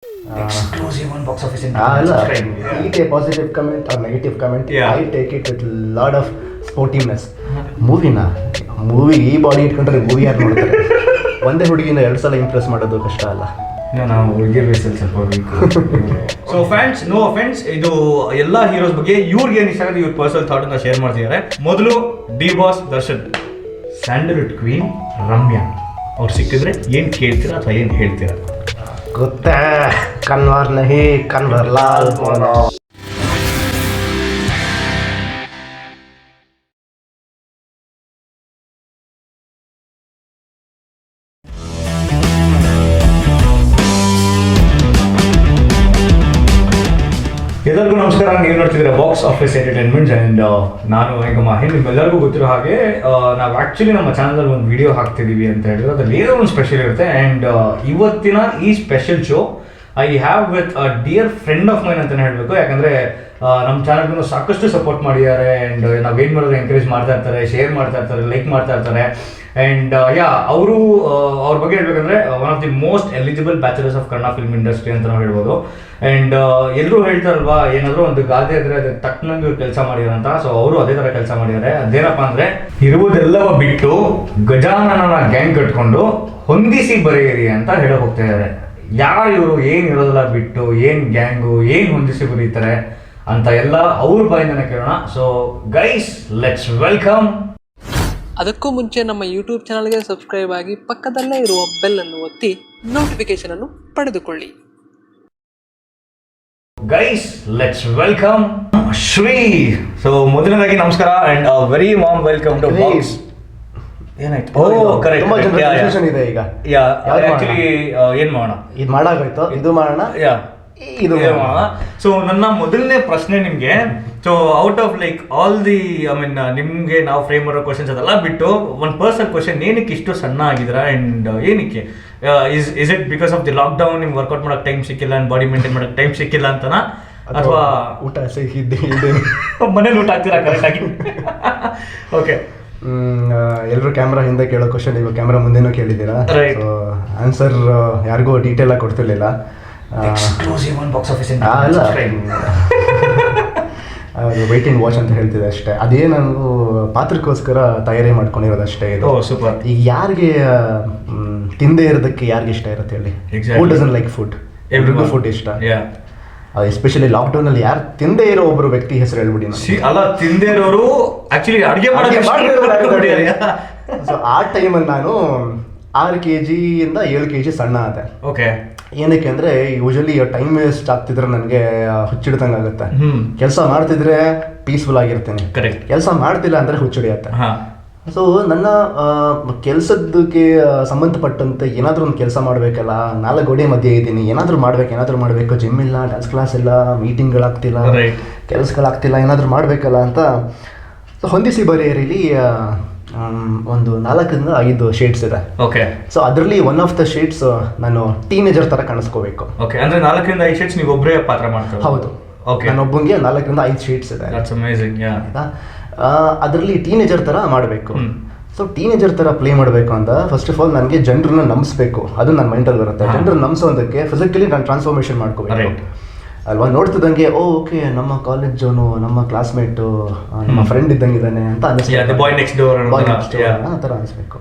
Exclusive on box office. Eat a positive comment or negative comment. Yeah. I take it with lot of sportiveness. Movie ಈ body ಇಟ್ಕೊಂಡ್ರೆ movie ಯಾರು ನೋಡ್ತಾರೆ? ಒಂದೇ ಹುಡುಗಿನ 2 ಸಲ Impress ಮಾಡೋದು ಕಷ್ಟ ಅಲ್ಲ. ನಾವು ಹುಡುಗಿ ಬೇಸಲ್ಲಿ ಸ್ವಲ್ಪ weak. So friends, no offence, ಇದು ಎಲ್ಲ ಹೀರೋಸ್ ಬಗ್ಗೆ ಇವ್ರಿಗೆ ಏನು ಇಷ್ಟ ಆಗುತ್ತೆ ಇವ್ರ ಪರ್ಸನಲ್ ಥಾಟ್ ಅನ್ನ ಶೇರ್ ಮಾಡ್ತಿದ್ದಾರೆ. ಮೊದಲು D boss Darshan, Sandalwood queen Ramya ಅವ್ರು ಸಿಕ್ಕಿದ್ರೆ ಏನು ಕೇಳ್ತೀರಾ ಅಥವಾ ಏನು ಹೇಳ್ತೀರಾ? ಗೊತ್ತೇ ಕನ್ವರ್ ನಹಿ ಕನ್ವರ್ ಲಾಲ್ ಬೋಲೋ. ಎಲ್ಲರಿಗೂ ನಮಸ್ಕಾರ. ನೀವು ನೋಡ್ತಿದ್ದೀರಾ ಬಾಕ್ಸ್ ಆಫೀಸ್ ಎಂಟರ್ಟೈನ್ಮೆಂಟ್ಸ್ ಆ್ಯಂಡ್ ನಾನು ಈಗ ಮಾಹಿತಿ. ನಿಮ್ಮೆಲ್ಲರಿಗೂ ಗೊತ್ತಿರೋ ಹಾಗೆ ನಾವು ಆ್ಯಕ್ಚುಲಿ ನಮ್ಮ ಚಾನಲಲ್ಲಿ ಒಂದು ವಿಡಿಯೋ ಹಾಕ್ತಿದ್ದೀವಿ ಅಂತ ಹೇಳಿದ್ರೆ ಅದ್ರಲ್ಲಿ ಏನೋ ಒಂದು ಸ್ಪೆಷಲ್ ಇರುತ್ತೆ. ಆ್ಯಂಡ್ ಇವತ್ತಿನ ಈ special show I have with a dear friend of main ಅಂತಲೇ ಹೇಳಬೇಕು. ಯಾಕಂದರೆ ನಮ್ಮ ಚಾನಲ್ಗೂ ಸಾಕಷ್ಟು ಸಪೋರ್ಟ್ ಮಾಡಿದ್ದಾರೆ. ಆ್ಯಂಡ್ ನಾವು ಏನು ಮಾಡಿದ್ರೆ ಎಂಕರೇಜ್ ಮಾಡ್ತಾ ಇರ್ತಾರೆ, ಶೇರ್ ಮಾಡ್ತಾ ಇರ್ತಾರೆ, ಲೈಕ್ ಮಾಡ್ತಾ ಇರ್ತಾರೆ. ಆ್ಯಂಡ್ ಅವರು ಅವ್ರ ಬಗ್ಗೆ ಹೇಳ್ಬೇಕಂದ್ರೆ one of the most eligible bachelors of Kannada film industry ಅಂತ ನಾವು ಹೇಳ್ಬೋದು. ಆ್ಯಂಡ್ ಎಲ್ಲರೂ ಹೇಳ್ತಾರಲ್ವಾ, ಏನಾದರೂ ಒಂದು ಗಾದೆ ಇದ್ರೆ ಅದು ತಕ್ಕನಂಗೆ ಕೆಲಸ ಮಾಡಿದಾರೆ ಅಂತ. ಸೊ ಅವರು ಅದೇ ಥರ ಕೆಲಸ ಮಾಡಿದ್ದಾರೆ. ಅದೇನಪ್ಪ ಅಂದರೆ, ಇರುವುದೆಲ್ಲವ ಬಿಟ್ಟು ಗಜಾನನ ಗ್ಯಾಂಗ್ ಕಟ್ಕೊಂಡು ಹೊಂದಿಸಿ ಬರೆಯಿರಿ ಅಂತ ಹೇಳ ಹೋಗ್ತಾ ಇದ್ದಾರೆ. ಯಾರು ಇವರು, ಏನು ಇರೋದೆಲ್ಲ ಬಿಟ್ಟು ಏನು ಗ್ಯಾಂಗು, ಏನು ಹೊಂದಿಸಿ ಬರೀತಾರೆ ಅಂತ ಎಲ್ಲ ಅವ್ರ ಬಾಯಿಂದನೇ ಕೇಳೋಣ. So guys, let's welcome. ಅದಕ್ಕೂ ಮುಂಚೆ ನಮ್ಮ ಯೂಟ್ಯೂಬ್ ಚಾನಲ್ಗೆ ಸಬ್ಸ್ಕ್ರೈಬ್ ಆಗಿ ಪಕ್ಕದಲ್ಲೇ ಇರುವ ಬೆಲ್ ಅನ್ನು ಒತ್ತಿ ನೋಟಿಫಿಕೇಶನ್ ಅನ್ನು ಪಡೆದುಕೊಳ್ಳಿ. Guys, let's welcome Shri. So ಮೊದಲನೇದಾಗಿ ನಮಸ್ಕಾರ and very warm welcome to box. ಏನಾಯ್ತು? ಕರೆಕ್ಟ್. ತುಂಬಾ ಜನರ ಕನ್ಫ್ಯೂಷನ್ ಇದೆ ಈಗ. ಆಕ್ಚುಲಿ ಏನು ಮಾಡೋಣ, ಇದು ಮಾಡಾಗೋಯ್ತು, ಇದು ಮಾಡೋಣ, ಇದು ಮಾಡೋಣ. ಸೊ ನನ್ನ ಮೊದಲನೇ ಪ್ರಶ್ನೆ ನಿಮಗೆ, so out of like all the I mean ನಿಮಗೆ ನಾವು ಫ್ರೇಮ್ ಮಾಡೋ ಕ್ವಶನ್ಸ್ ಅದೆಲ್ಲ ಬಿಟ್ಟು ಒಂದು ಪರ್ಸನಲ್ ಕ್ವಶನ್, ಏನಕ್ಕೆ ಇಷ್ಟು ಸಣ್ಣ ಆಗಿದ್ದೀರಾ ಆ್ಯಂಡ್ ಏನಕ್ಕೆ? Is it because of the lockdown ನಿಮ್ಗೆ ವರ್ಕೌಟ್ ಮಾಡೋಕ್ಕೆ ಟೈಮ್ ಸಿಕ್ಕಿಲ್ಲ ಆ್ಯಂಡ್ ಬಾಡಿ ಮೇಂಟೈನ್ ಮಾಡೋಕ್ಕೆ ಟೈಮ್ ಸಿಕ್ಕಿಲ್ಲ ಅಂತನಾ, ಅಥವಾ ಊಟ ಸಿಕ್ಕಿದ್ದೆ ಮನೇಲಿ ಊಟ ಆಗ್ತೀರಾ ಕರೆಕ್ಟಾಗಿ? ಓಕೆ. ಎಲ್ಲರೂ ಕ್ಯಾಮ್ರಾ ಹಿಂದೆ ಕೇಳೋ ಕ್ವಶನ್ ಇವಾಗ ಕ್ಯಾಮ್ರಾ ಮುಂದೆನೂ ಕೇಳಿದ್ದೀರಾ. ಸೊ ಆನ್ಸರ್ ಯಾರಿಗೂ ಡೀಟೇಲ್ ಆಗಿ ಕೊಡ್ತಿರ್ಲಿಲ್ಲ. ವೈಟ್ ಅಂಡ್ ವಾಚ್ ಅಂತ ಹೇಳ್ತಿದೆ ಅಷ್ಟೇ. ಅದೇ ನಾನು ಪಾತ್ರಕ್ಕೋಸ್ಕರ ತಯಾರಿ ಮಾಡ್ಕೊಂಡಿರೋದು ಅಷ್ಟೇ. ಇದು ಸೂಪರ್. ಈಗ ಯಾರಿಗೆ ತಿಂದೇ ಇರೋದಕ್ಕೆ ಯಾರಿಗೆ ಇಷ್ಟ ಇರುತ್ತೆ ಹೇಳಿ? Who doesn't like food? ಎಲ್ರಿಗೂ ಫುಡ್ ಇಷ್ಟ. ಎಸ್ಪೆಷಲಿ ಲಾಕ್ಡೌನ್ ಅಲ್ಲಿ ಯಾರು ತಿಂದೇ ಇರೋ ಒಬ್ಬರು ವ್ಯಕ್ತಿ ಹೆಸರು ಹೇಳ್ಬಿಡಿ. ಅಲ್ಲ, ತಿಂದೇ ಇರೋರು ಆಕ್ಚುಲಿ ಅಡುಗೆ ಸೊ ಆ ಟೈಮಲ್ಲಿ ನಾನು 6 kg ಇಂದ 7 kg ಸಣ್ಣ ಆದೆ. ಓಕೆ. ಏನಕ್ಕೆ ಅಂದ್ರೆ ಯೂಶಲಿ ಟೈಮ್ ವೇಸ್ಟ್ ಆಗ್ತಿದ್ರೆ ನನಗೆ ಹುಚ್ಚಿಡ್ದಂಗೆ ಆಗುತ್ತೆ. ಕೆಲಸ ಮಾಡ್ತಿದ್ರೆ ಪೀಸ್ಫುಲ್ ಆಗಿರ್ತೇನೆ, ಕೆಲಸ ಮಾಡ್ತಿಲ್ಲ ಅಂದ್ರೆ ಹುಚ್ಚಿಡಿಯತ್ತೆ. ಸೊ ನನ್ನ ಕೆಲಸದಕ್ಕೆ ಸಂಬಂಧಪಟ್ಟಂತೆ ಏನಾದರೂ ಒಂದು ಕೆಲಸ ಮಾಡಬೇಕಲ್ಲ, 4 ಗೋಡೆ ಮಧ್ಯೆ ಇದ್ದೀನಿ, ಏನಾದರೂ ಮಾಡಬೇಕು. ಜಿಮ್ ಇಲ್ಲ, ಡ್ಯಾನ್ಸ್ ಕ್ಲಾಸ್ ಇಲ್ಲ, ಮೀಟಿಂಗ್ಗಳಾಗ್ತಿಲ್ಲ, ಕೆಲಸಗಳಾಗ್ತಿಲ್ಲ, ಏನಾದರೂ ಮಾಡಬೇಕಲ್ಲ ಅಂತ. ಸೊ ಹೊಂದಿಸಿ ಬರೆಯರಿಲಿ ಒಂದು 4 ಇಂದ 5 ಶೇಡ್ಸ್ ಇದೆ. ಓಕೆ. ಸೊ ಅದರಲ್ಲಿ ಒನ್ ಆಫ್ ದ ಶೇಡ್ಸ್ ನಾನು ಟೀನೇಜರ್ ತರ ಕಾಣಿಸ್ಕೋಬೇಕು. ಓಕೆ. ಅಂದ್ರೆ 4 ಇಂದ 5 ಶೇಡ್ಸ್ ನೀವು ಒಬ್ಬರೇ ಪಾತ್ರ ಮಾಡ್ತಾರೆ? ಹೌದು. ಓಕೆ. ನಾನೊಬ್ಬಂಗೆ 4 ಇಂದ 5 ಶೇಡ್ಸ್ ಇದೆ. That's amazing. ಆಯ್ತಾ? ಅದರಲ್ಲಿ ಟೀನೇಜರ್ ತರ ಮಾಡಬೇಕು. ಸೊ ಟೀನೇಜರ್ ತರ ಪ್ಲೇ ಮಾಡಬೇಕು ಅಂತ ಫಸ್ಟ್ ಆಫ್ ಆಲ್ ನನಗೆ ಜನರನ್ನ ನಂಬಿಸ್ಬೇಕು. ಅದು ನನ್ನ ಮೈಂಡಲ್ಲಿ ಬರುತ್ತೆ. ಜನರನ್ನ ನಂಬಿಸೋದಕ್ಕೆ ಫಿಸಿಕಲಿ ನಾನು ಟ್ರಾನ್ಸ್ಫಾರ್ಮೇಶನ್ ಮಾಡ್ಕೋಬೇಕು ಅಲ್ವಾ? ನೋಡ್ತಿದ್ದಂಗೆ ಓಕೆ ನಮ್ಮ ಕಾಲೇಜವನು, ನಮ್ಮ ಕ್ಲಾಸ್ಮೇಟು, ನಮ್ಮ ಫ್ರೆಂಡ್ ಇದ್ದಂಗಿದ್ದಾನೆ ಅಂತ ಅನಿಸ್ಬೇಕು. ಬಾಯ್ ನೆಕ್ಸ್ಟ್ ಡೋರ್ ಆ ಥರ ಅನಿಸ್ಬೇಕು.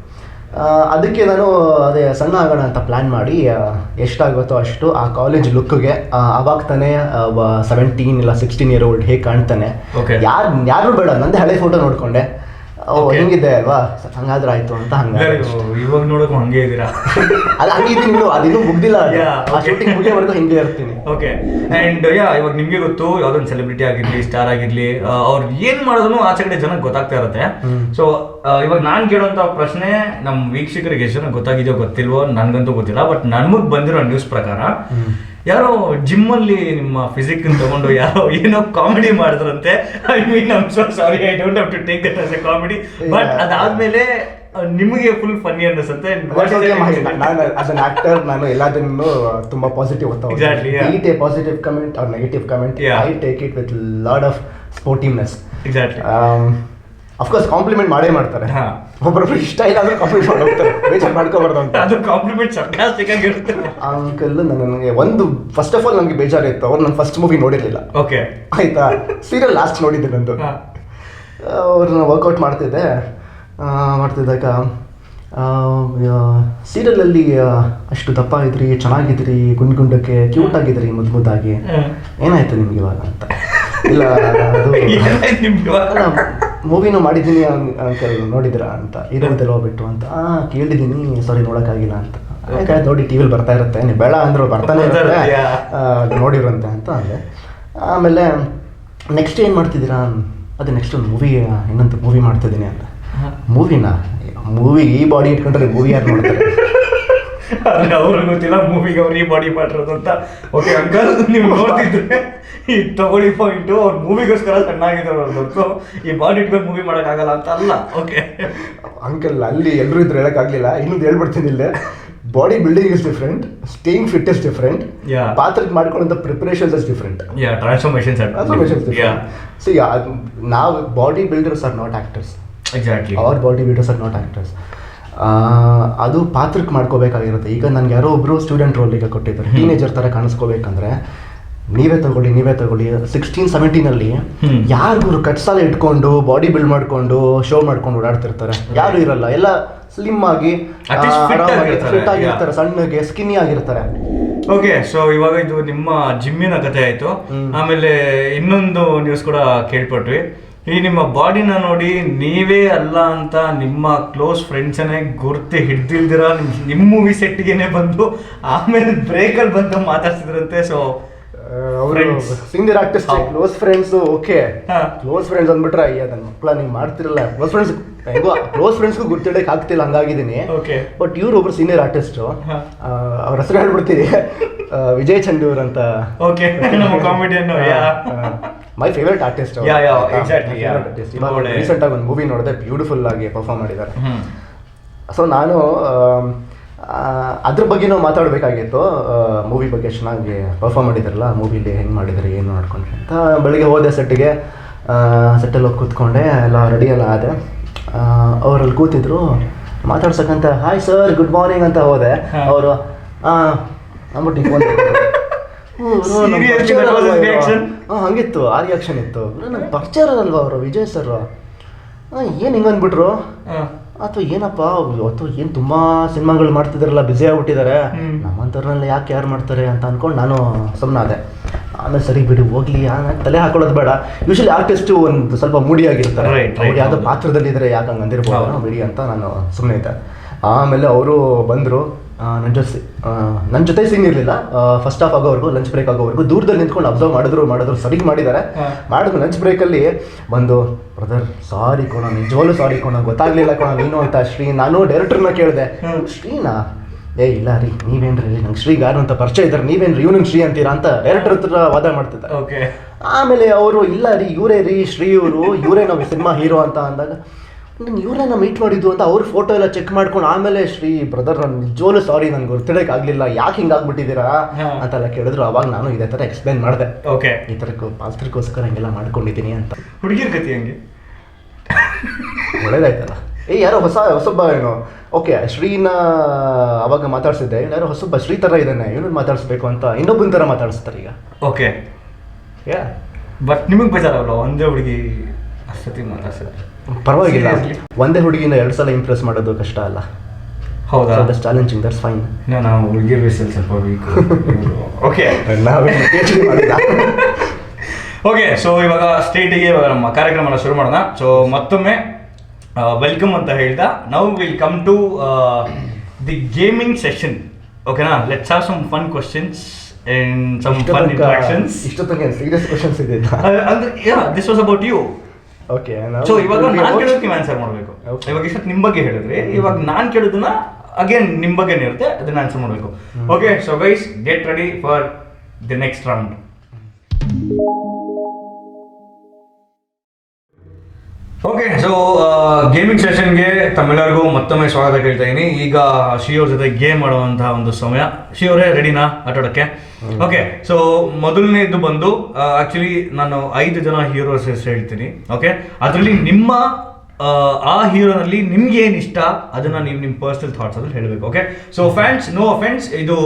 ಅದಕ್ಕೆ ನಾನು ಅದೇ ಸಣ್ಣ ಆಗೋಣ ಅಂತ ಪ್ಲ್ಯಾನ್ ಮಾಡಿ ಎಷ್ಟಾಗುತ್ತೋ ಅಷ್ಟು ಆ ಕಾಲೇಜ್ ಲುಕ್ಗೆ ಅವಾಗ ತಾನೇ 17 ಇಲ್ಲ 16 year old ಹೇಗೆ ಕಾಣ್ತಾನೆ, ಯಾರು ಬೇಡ, ನಂದೇ ಹಳೆ ಫೋಟೋ ನೋಡ್ಕೊಂಡೆ, ಹೆಂಗಿದೆ ಅಲ್ವಾ, ಹಂಗಾದ್ರೆ ಆಯ್ತು ಅಂತ. ಇವಾಗ ನೋಡೋಕೆ ಹಂಗೆ ಇದ್ದೀರಾ? ಅದು ಹಂಗಿದ್ದೀನಿ, ಅದಿನ್ನೂ ಮುಗ್ದಿಲ್ಲ, ಶೂಟಿಂಗ್ ಮುಗಿಯೋವರೆಗೂ ಹಿಂಗೆ ಇರ್ತೀನಿ. ಓಕೆ. ಆ್ಯಂಡ್ ಇವಾಗ ನಿಮಗೆ ಗೊತ್ತು, ಯಾವುದೊಂದು ಸೆಲೆಬ್ರಿಟಿ ಆಗಿರಲಿ, ಸ್ಟಾರ್ ಆಗಿರಲಿ, ಅವ್ರು ಏನು ಮಾಡೋದನ್ನು ಆಚೆ ಕಡೆ ಜನಕ್ಕೆ ಗೊತ್ತಾಗ್ತಾ ಇರುತ್ತೆ. ಸೊ ಇವಾಗ ನಾನು ಕೇಳೋಂಥ ಪ್ರಶ್ನೆ ನಮ್ಮ ವೀಕ್ಷಕರಿಗೆ ಎಷ್ಟು ಜನ ಗೊತ್ತಾಗಿದೆಯೋ ಗೊತ್ತಿಲ್ವೋ, ನನಗಂತೂ ಗೊತ್ತಿಲ್ಲ. ಬಟ್ ನಮಗೆ ಬಂದಿರೋ ನ್ಯೂಸ್ ಪ್ರಕಾರ ಯಾರೋ ಜಿಮ್ಮಲ್ಲಿ ನಿಮ್ಮ ಫಿಸಿಕ್ ತಗೊಂಡು ಯಾರೋ ಏನೋ ಕಾಮಿಡಿ ಮಾಡಿದ್ರಂತೆ. I mean I'm so sorry, I don't have to take that as a comedy. But ಅದಾದ್ಮೇಲೆ ನಿಮಗೆ ಫುಲ್ ಫನ್ನಿ ಅನ್ನಿಸುತ್ತೆ. ಆಸ್ ಅನ್ ಆಕ್ಟರ್ ನಾನು ಎಲ್ಲದನ್ನು ತುಂಬಾ positive it a positive comment or negative comment, I take it with lot of sportiveness. Exactly. Of course compliment ಮಾಡೇ ಮಾಡ್ತಾರೆ, ಹಾ. ಒಬ್ಬರೊಬ್ರು ಇಷ್ಟ ಇಲ್ಲ ಅಂದ್ರೆ ಕಾಂಪ್ಲಿಮೆಂಟ್ ಮಾಡ್ತಾರೆ, ಬೇಜಾರು ಮಾಡ್ಕೋಬಾರ್ದು ಅಂತ. ಅದು ಕಾಂಪ್ಲಿಮೆಂಟ್ ಸರ್ಕಾಸ್ಟಿಕ್ ಆಗಿರುತ್ತೆ. ಅಂಕಲ್ ನನಗೆ ಒಂದು ಫಸ್ಟ್ ಆಫ್ ಆಲ್ ನನಗೆ ಬೇಜಾರಿತ್ತು, ಅವ್ರು ನನ್ನ ಫಸ್ಟ್ ಮೂವಿ ನೋಡಿರಲಿಲ್ಲ. ಓಕೆ, ಆಯ್ತಾ, ಸೀರಿಯಲ್ ಲಾಸ್ಟ್ ನೋಡಿದ್ದೆ ನಂದು. ಅವ್ರನ್ನ ವರ್ಕೌಟ್ ಮಾಡ್ತಿದ್ದಾಗ ಸೀರಿಯಲಲ್ಲಿ ಅಷ್ಟು ದಪ್ಪ ಇದ್ರಿ, ಚೆನ್ನಾಗಿದ್ರಿ, ಗುಂಡಕ್ಕೆ ಕ್ಯೂಟ್ ಆಗಿದ್ರಿ, ಮುದ್ದಾಗಿ, ಏನಾಯ್ತು ನಿಮ್ಗೆ ಇವಾಗ ಅಂತ. ಇಲ್ಲ ಅದು ಮೂವಿನೂ ಮಾಡಿದ್ದೀನಿ ಅಂಕಲ್, ನೋಡಿದ್ರಾ ಅಂತ, ಇರೋದೆಲ್ಲ ಹೋಗ್ಬಿಟ್ಟು ಅಂತ. ಕೇಳಿದ್ದೀನಿ, ಸಾರಿ ನೋಡೋಕ್ಕಾಗಿಲ್ಲ ಅಂತ. ಯಾಕೆ ನೋಡಿ ಟಿ ವಿಲಿ ಬರ್ತಾ ಇರುತ್ತೆ, ನೀವು ಬೇಡ ಅಂದರು ಬರ್ತಾನೆ ಇರುತ್ತೆ, ನೋಡಿರಂತೆ ಅಂತ ಅಂದೆ. ಆಮೇಲೆ ನೆಕ್ಸ್ಟ್ ಏನು ಮಾಡ್ತಿದ್ದೀರಾ, ಅದೇ ನೆಕ್ಸ್ಟ್ ಒಂದು ಮೂವಿ, ಇನ್ನೊಂದು ಮೂವಿ ಮಾಡ್ತಿದ್ದೀನಿ ಅಂತ. ಮೂವಿ ಈ ಬಾಡಿ ಇಟ್ಕೊಂಡ್ರೆ ಮೂವಿ ಯಾರು ನೋಡ್ತಾರೆ? ಅದೇ ಅವ್ರಿಗೆ ಗೊತ್ತಿಲ್ಲ ಮೂವಿಗೆ ಅವ್ರು ಈ ಬಾಡಿ ಮಾಡಿರೋದು ಅಂತ. ಓಕೆ ಅಂಕಲ್, ನೀವು ನೋಡ್ತಿದ್ರೆ ಈ ತಗೊಳ್ಳಿ ಪಾಯಿಂಟು, ಅವ್ರ ಮೂವಿಗೋಸ್ಕರ ಸಣ್ಣಾಗಿದ್ದಾರೆ ಹೊರತು ಈ ಬಾಡಿ ಇಟ್ಕೊಂಡು ಮೂವಿ ಮಾಡೋಕ್ಕಾಗಲ್ಲ ಅಂತ ಅಲ್ಲ. ಓಕೆ ಅಂಕಲ್, ಅಲ್ಲಿ ಎಲ್ಲರೂ ಇದ್ರು ಹೇಳೋಕ್ಕಾಗಲಿಲ್ಲ. ಇನ್ನೊಂದು ಹೇಳ್ಬಿಡ್ತೀನಿ ಇಲ್ಲೇ, body building is different, staying fit is different, ಪಾತ್ರಕ್ಕೆ ಮಾಡ್ಕೊಳ್ಳೋ ಪ್ರಿಪರೇಷನ್ಸ್ ಇಸ್ ಡಿಫ್ರೆಂಟ್, ಟ್ರಾನ್ಸ್ಫಾರ್ಮೇಷನ್ಸ್ ಸಿ. ನಾವು body builders are not actors. Exactly, our body builders are not actors. ಅದು ಪಾತ್ರಕ್ಕೆ ಮಾಡ್ಕೋಬೇಕಾಗಿರುತ್ತೆ. ಈಗ ನನಗೆ ಯಾರೋ ಒಬ್ಬರು ಸ್ಟೂಡೆಂಟ್ ರೋಲ್ ಈಗ ಕೊಟ್ಟಿದ್ದಾರೆ, ಟೀನೇಜರ್ ಥರ ಕಾಣಿಸ್ಕೋಬೇಕಂದ್ರೆ ನೀವೇ ತಗೊಳ್ಳಿ 16-17 ಯಾರಿಗೂ ಕಟ್ಸಾಲ ಇಟ್ಕೊಂಡು ಬಾಡಿ ಬಿಲ್ಡ್ ಮಾಡ್ಕೊಂಡು ಶೋ ಮಾಡ್ಕೊಂಡು ಓಡಾಡ್ತಿರ್ತಾರೆ, ಯಾರು ಇರಲ್ಲ, ಎಲ್ಲ ಸ್ಲಿಮ್ ಆಗಿ ಫಿಟ್ ಆಗಿರ್ತಾರೆ, ಸಣ್ಣಗೆ ಸ್ಕಿನ್ನಿ ಆಗಿರ್ತಾರೆ. ಓಕೆ, ಸೊ ಇವಾಗ ಇದು ನಿಮ್ಮ ಜಿಮ್ಮಿನ ಕಥೆ ಆಯ್ತು. ಆಮೇಲೆ ಇನ್ನೊಂದು ನ್ಯೂಸ್ ಕೂಡ ಕೇಳ್ಪಟ್ವಿ, ಈ ನಿಮ್ಮ ಬಾಡಿನ ನೋಡಿ ನೀವೇ ಅಲ್ಲ ಅಂತ ನಿಮ್ಮ ಕ್ಲೋಸ್ ಫ್ರೆಂಡ್ಸನ್ನೇ ಗುರ್ತಿ ಹಿಡ್ದಿಲ್ದಿರ ನಿಮ್ಮ ಮೂವಿ ಸೆಟ್ಗೆನೆ ಬಂದು ಆಮೇಲೆ ಬ್ರೇಕಲ್ಲಿ ಬಂದು ಮಾತಾಡ್ತಿದ್ರಂತೆ. ಸೊ ಅವರು senior artist, close friends. Okay, close friends ಅಂದ್ಬಿಟ್ರೆ ಅಯ್ಯ ನನ್ನ ಮಕ್ಕಳ ನೀವು ಮಾಡ್ತಿರಲ್ಲ. ಕ್ಲೋಸ್ ಫ್ರೆಂಡ್ಸ್ಗೂ ಗುರ್ತಿಡಕ್ಕೆ ಆಗ್ತಿಲ್ಲ, ಹಂಗಾಗಿದ್ದೀನಿ. ಬಟ್ ಇವ್ರು ಒಬ್ರು ಸೀನಿಯರ್ ಆರ್ಟಿಸ್ಟು, ಅವ್ರ ಹೆಸರು ಹೇಳ್ಬಿಡ್ತೀನಿ, ವಿಜಯ್ ಚಂದೂರ್ ಅಂತ. My favourite artist. ರೀಸೆಂಟ್ ಆಗಿ ಒಂದು ಮೂವಿ ನೋಡಿದೆ, ಬ್ಯೂಟಿಫುಲ್ ಆಗಿ ಪರ್ಫಾರ್ಮ್ ಮಾಡಿದ್ದಾರೆ. ಸೊ ನಾನು ಅದ್ರ ಬಗ್ಗೆನೂ ಮಾತಾಡಬೇಕಾಗಿತ್ತು, ಮೂವಿ ಬಗ್ಗೆ ಚೆನ್ನಾಗಿ ಪರ್ಫಾರ್ಮ್ ಮಾಡಿದಾರಲ್ಲ, ಮೂವಿಲಿ ಹೆಂಗೆ ಮಾಡಿದ್ದಾರೆ, ಏನು ಮಾಡ್ಕೊಂಡ್ರೆ ಅಂತ. ಬೆಳಿಗ್ಗೆ ಹೋದೆ ಸೆಟ್ಟಿಗೆ, ಸೆಟ್ಟಲ್ಲಿ ಹೋಗಿ ಕೂತ್ಕೊಂಡೆ, ಎಲ್ಲ ರೆಡಿ ಎಲ್ಲ ಆದೆ. ಅವರಲ್ಲಿ ಕೂತಿದ್ರು, ಮಾತಾಡ್ಸಕ್ಕಂತ ಹಾಯ್ ಸರ್ ಗುಡ್ ಮಾರ್ನಿಂಗ್ ಅಂತ ಹೋದೆ. ಅವರು ಅಂದ್ಬಿಟ್ಟು ಹಂಗಿತ್ತು, ಆ ರಿಯಾಕ್ಷನ್ ಇತ್ತು. ನಂಗೆ ಪರಿಚಯ ಅಲ್ವಾ ಅವರು, ವಿಜಯ್ ಸರ್, ಏನು ಹಿಂಗಂದ್ಬಿಟ್ರು, ಅಥವಾ ಏನಪ್ಪ ಅಥವಾ ಏನು ತುಂಬ ಸಿನಿಮಾಗಳು ಮಾಡ್ತಿದಾರಲ್ಲ, ಬ್ಯುಸಿ ಆಗ್ಬಿಟ್ಟಿದ್ದಾರೆ, ನಮ್ಮಂಥವ್ರನ್ನೆಲ್ಲ ಯಾರು ಮಾಡ್ತಾರೆ ಅಂತ ಅಂದ್ಕೊಂಡು ನಾನು ಸುಮ್ಮನಾದೆ. ಆಮೇಲೆ ಸರಿ ಬಿಡಿ ಹೋಗ್ಲಿ, ತಲೆ ಹಾಕೊಳ್ಳೋದು ಬೇಡ. ಯೂಶಲಿ ಆರ್ಟಿಸ್ಟು ಒಂದು ಸ್ವಲ್ಪ ಮೂಡಿ ಆಗಿರ್ತಾರೆ, ಅವ್ರು ಯಾವುದೋ ಪಾತ್ರದಲ್ಲಿದ್ದರೆ ಯಾಕೆ ಹಂಗೆ ಅಂದಿರ್ಬೋದು ಬಿಡಿ ಅಂತ ನಾನು ಸುಮ್ಮನೆ ಇದ್ದೆ. ಆಮೇಲೆ ಅವರು ಬಂದರು, ನನ್ನ ಜೊತೆ ಸೀನ್ ಇರಲಿಲ್ಲ. ಫಸ್ಟ್ ಹಾಫ್ ಆಗೋವರೆಗೂ, ಲಂಚ್ ಬ್ರೇಕ್ ಆಗೋವರೆಗೂ ದೂರದಲ್ಲಿ ನಿಂತ್ಕೊಂಡು ಅಬ್ಸರ್ವ್ ಮಾಡಿದ್ರು ಸರಿಗೆ ಮಾಡಿದ್ದಾರೆ. ಮಾಡಿದ್ರು ಲಂಚ್ ಬ್ರೇಕಲ್ಲಿ ಬಂದು, ಬ್ರದರ್ ಸಾರಿ ಕೋಣ, ನಿಜವಾಗ್ಲೂ ಸಾರಿ ಕೋಣ, ಗೊತ್ತಾಗ್ಲಿಲ್ಲ ಕೋಣ ನೀನು ಅಂತ. ನಾನು ಡೈರೆಕ್ಟರ್ನ ಕೇಳಿದೆ, ಶ್ರೀನಾ? ಇಲ್ಲ ರೀ, ನೀವೇನ್ರಿ, ನಂಗೆ ಶ್ರೀ ಯಾರು ಅಂತ ಪರಿಚಯ ಇದ್ದಾರೆ, ನೀವೇನ್ರಿ ಇವ್ನಿಗೆ ಶ್ರೀ ಅಂತೀರಾ ಅಂತ ಡೈರೆಕ್ಟರ್ ಹತ್ರ ವಾದ ಮಾಡ್ತಿದ್ದಾರೆ. ಆಮೇಲೆ ಅವರು ಇಲ್ಲ ರೀ, ಇವರೇ ರೀ ಶ್ರೀ, ಇವರೇ ನಾವು ಸಿನಿಮಾ ಹೀರೋ ಅಂತ ಅಂದಾಗ, ಇವ್ರನ್ನ ಮೀಟ್ ಮಾಡಿದ್ದು ಅಂತ ಅವ್ರ ಫೋಟೋ ಎಲ್ಲ ಚೆಕ್ ಮಾಡ್ಕೊಂಡು ಆಮೇಲೆ ಶ್ರೀ ಬ್ರದರ್ ನಾನು ನಿಜವಾಗ್ಲೂ ಸಾರಿ, ನನ್ಗೆ ಗೊತ್ತಿಡಕ್ಕೆ ಆಗ್ಲಿಲ್ಲ, ಯಾಕೆ ಹಿಂಗಾಗ್ಬಿಟ್ಟಿದ್ದೀರಾ ಅಂತೆಲ್ಲ ಕೇಳಿದ್ರು. ಅವಾಗ ನಾನು ಇದೇ ಥರ ಎಕ್ಸ್ಪ್ಲೈನ್ ಮಾಡಿದೆ, ಈ ಥರಕ್ಕೆ ಪಾತ್ರಕ್ಕೋಸ್ಕರ ಹಿಂಗೆಲ್ಲ ಮಾಡ್ಕೊಂಡಿದ್ದೀನಿ ಅಂತ. ಹುಡುಗಿರ್ ಕತೆ ಹಂಗೆ ಒಳ್ಳೇದಾಯ್ತಲ್ಲ. ಯಾರೋ ಹೊಸೊಬ್ಬ ಏನೋ, ಓಕೆ ಶ್ರೀನ ಅವಾಗ ಮಾತಾಡ್ಸಿದ್ದೆ, ಯಾರೋ ಹೊಸೊಬ್ಬ ಶ್ರೀ ಥರ ಇದ್ದಾನೆ, ಇವನು ಮಾತಾಡಿಸ್ಬೇಕು ಅಂತ ಇನ್ನೊಬ್ಬನ ಥರ ಮಾತಾಡಿಸ್ತಾರೆ ಈಗ. ಓಕೆ, ಬಟ್ ನಿಮಗೆ ಬೇಜಾರಲ್ಲ ಒಂದೇ ಹುಡುಗಿ ಅಷ್ಟೊತ್ತಿ ಮಾತಾಡ್ಸಿದ್ರೆ? ಪರವಾಗಿಲ್ಲ, ಒಂದೇ ಹುಡುಗಿನ 2 ಸಲ ಇಂಪ್ರೆಸ್ ಮಾಡೋದು ಕಷ್ಟ ಅಲ್ಲ. ಹೌದಾ? That's challenging, that's fine. ನಾವು ಹುಡುಗಿಯ ಬೇಸಲ್ಲಿ ಸ್ವಲ್ಪ ವೀಕ್. ಓಕೆ, ಓಕೆ, ಸೊ ಇವಾಗ ಸ್ಟೇಟಿಗೆ ಇವಾಗ ನಮ್ಮ ಕಾರ್ಯಕ್ರಮನ ಶುರು ಮಾಡೋಣ. ಸೊ ಮತ್ತೊಮ್ಮೆ ವೆಲ್ಕಮ್ ಅಂತ ಹೇಳ್ದ, now will come to the gaming session. ಓಕೆನಾ? Let's have some fun questions and some fun interactions. ಇಷ್ಟೊತ್ತಿಗೆ ಸೀರಿಯಸ್ ಕ್ವೆಶ್ಚನ್ಸ್ ಇದೆ ಅಂದ್ರೆ this was about you. Okay, so ಇವಾಗ ನಾನು ಕೇಳೋದಕ್ಕೆ ನೀವು ಆನ್ಸರ್ ಮಾಡಬೇಕು. ಇವಾಗ ಇಷ್ಟೊತ್ತು ನಿಮ್ಮ ಬಗ್ಗೆ ಹೇಳಿದ್ರಿ, ಇವಾಗ ನಾನು ಕೇಳೋದನ್ನ ಅಗೇನ್ ನಿಮ್ಮ ಬಗ್ಗೆನೇ ಇರುತ್ತೆ, ಅದನ್ನ ಆನ್ಸರ್ ಮಾಡಬೇಕು. Okay, so guys get ready for the next round. Okay, so gaming ಸೆಷನ್ಗೆ ತಮ್ಮೆಲ್ಲರಿಗೂ ಮತ್ತೊಮ್ಮೆ ಸ್ವಾಗತ ಕೇಳ್ತಾ ಇದ್ದೀನಿ. ಈಗ ಶ್ರೀ ಅವ್ರ ಜೊತೆ ಗೇಮ್ ಆಡುವಂತಹ ಒಂದು ಸಮಯ. ಶ್ರೀ ಅವರೇ ರೆಡಿನಾ ಆಟಾಡೋಕ್ಕೆ? ಓಕೆ, ಸೊ ಮೊದಲನೇದು ಬಂದು ಆಕ್ಚುಲಿ ನಾನು 5 ಜನ ಹೀರೋಸ್ ಹೆಸರು ಹೇಳ್ತೀನಿ. ಓಕೆ, ಅದರಲ್ಲಿ ನಿಮ್ಮ ಆ ಹೀರೋನಲ್ಲಿ ನಿಮ್ಗೆ ಏನು ಇಷ್ಟ ಅದನ್ನ ನೀವು ನಿಮ್ಮ ಪರ್ಸನಲ್ ಥಾಟ್ಸ್ ಅದ್ರಲ್ಲಿ ಹೇಳಬೇಕು. Okay, so fans, no offence, ಇದು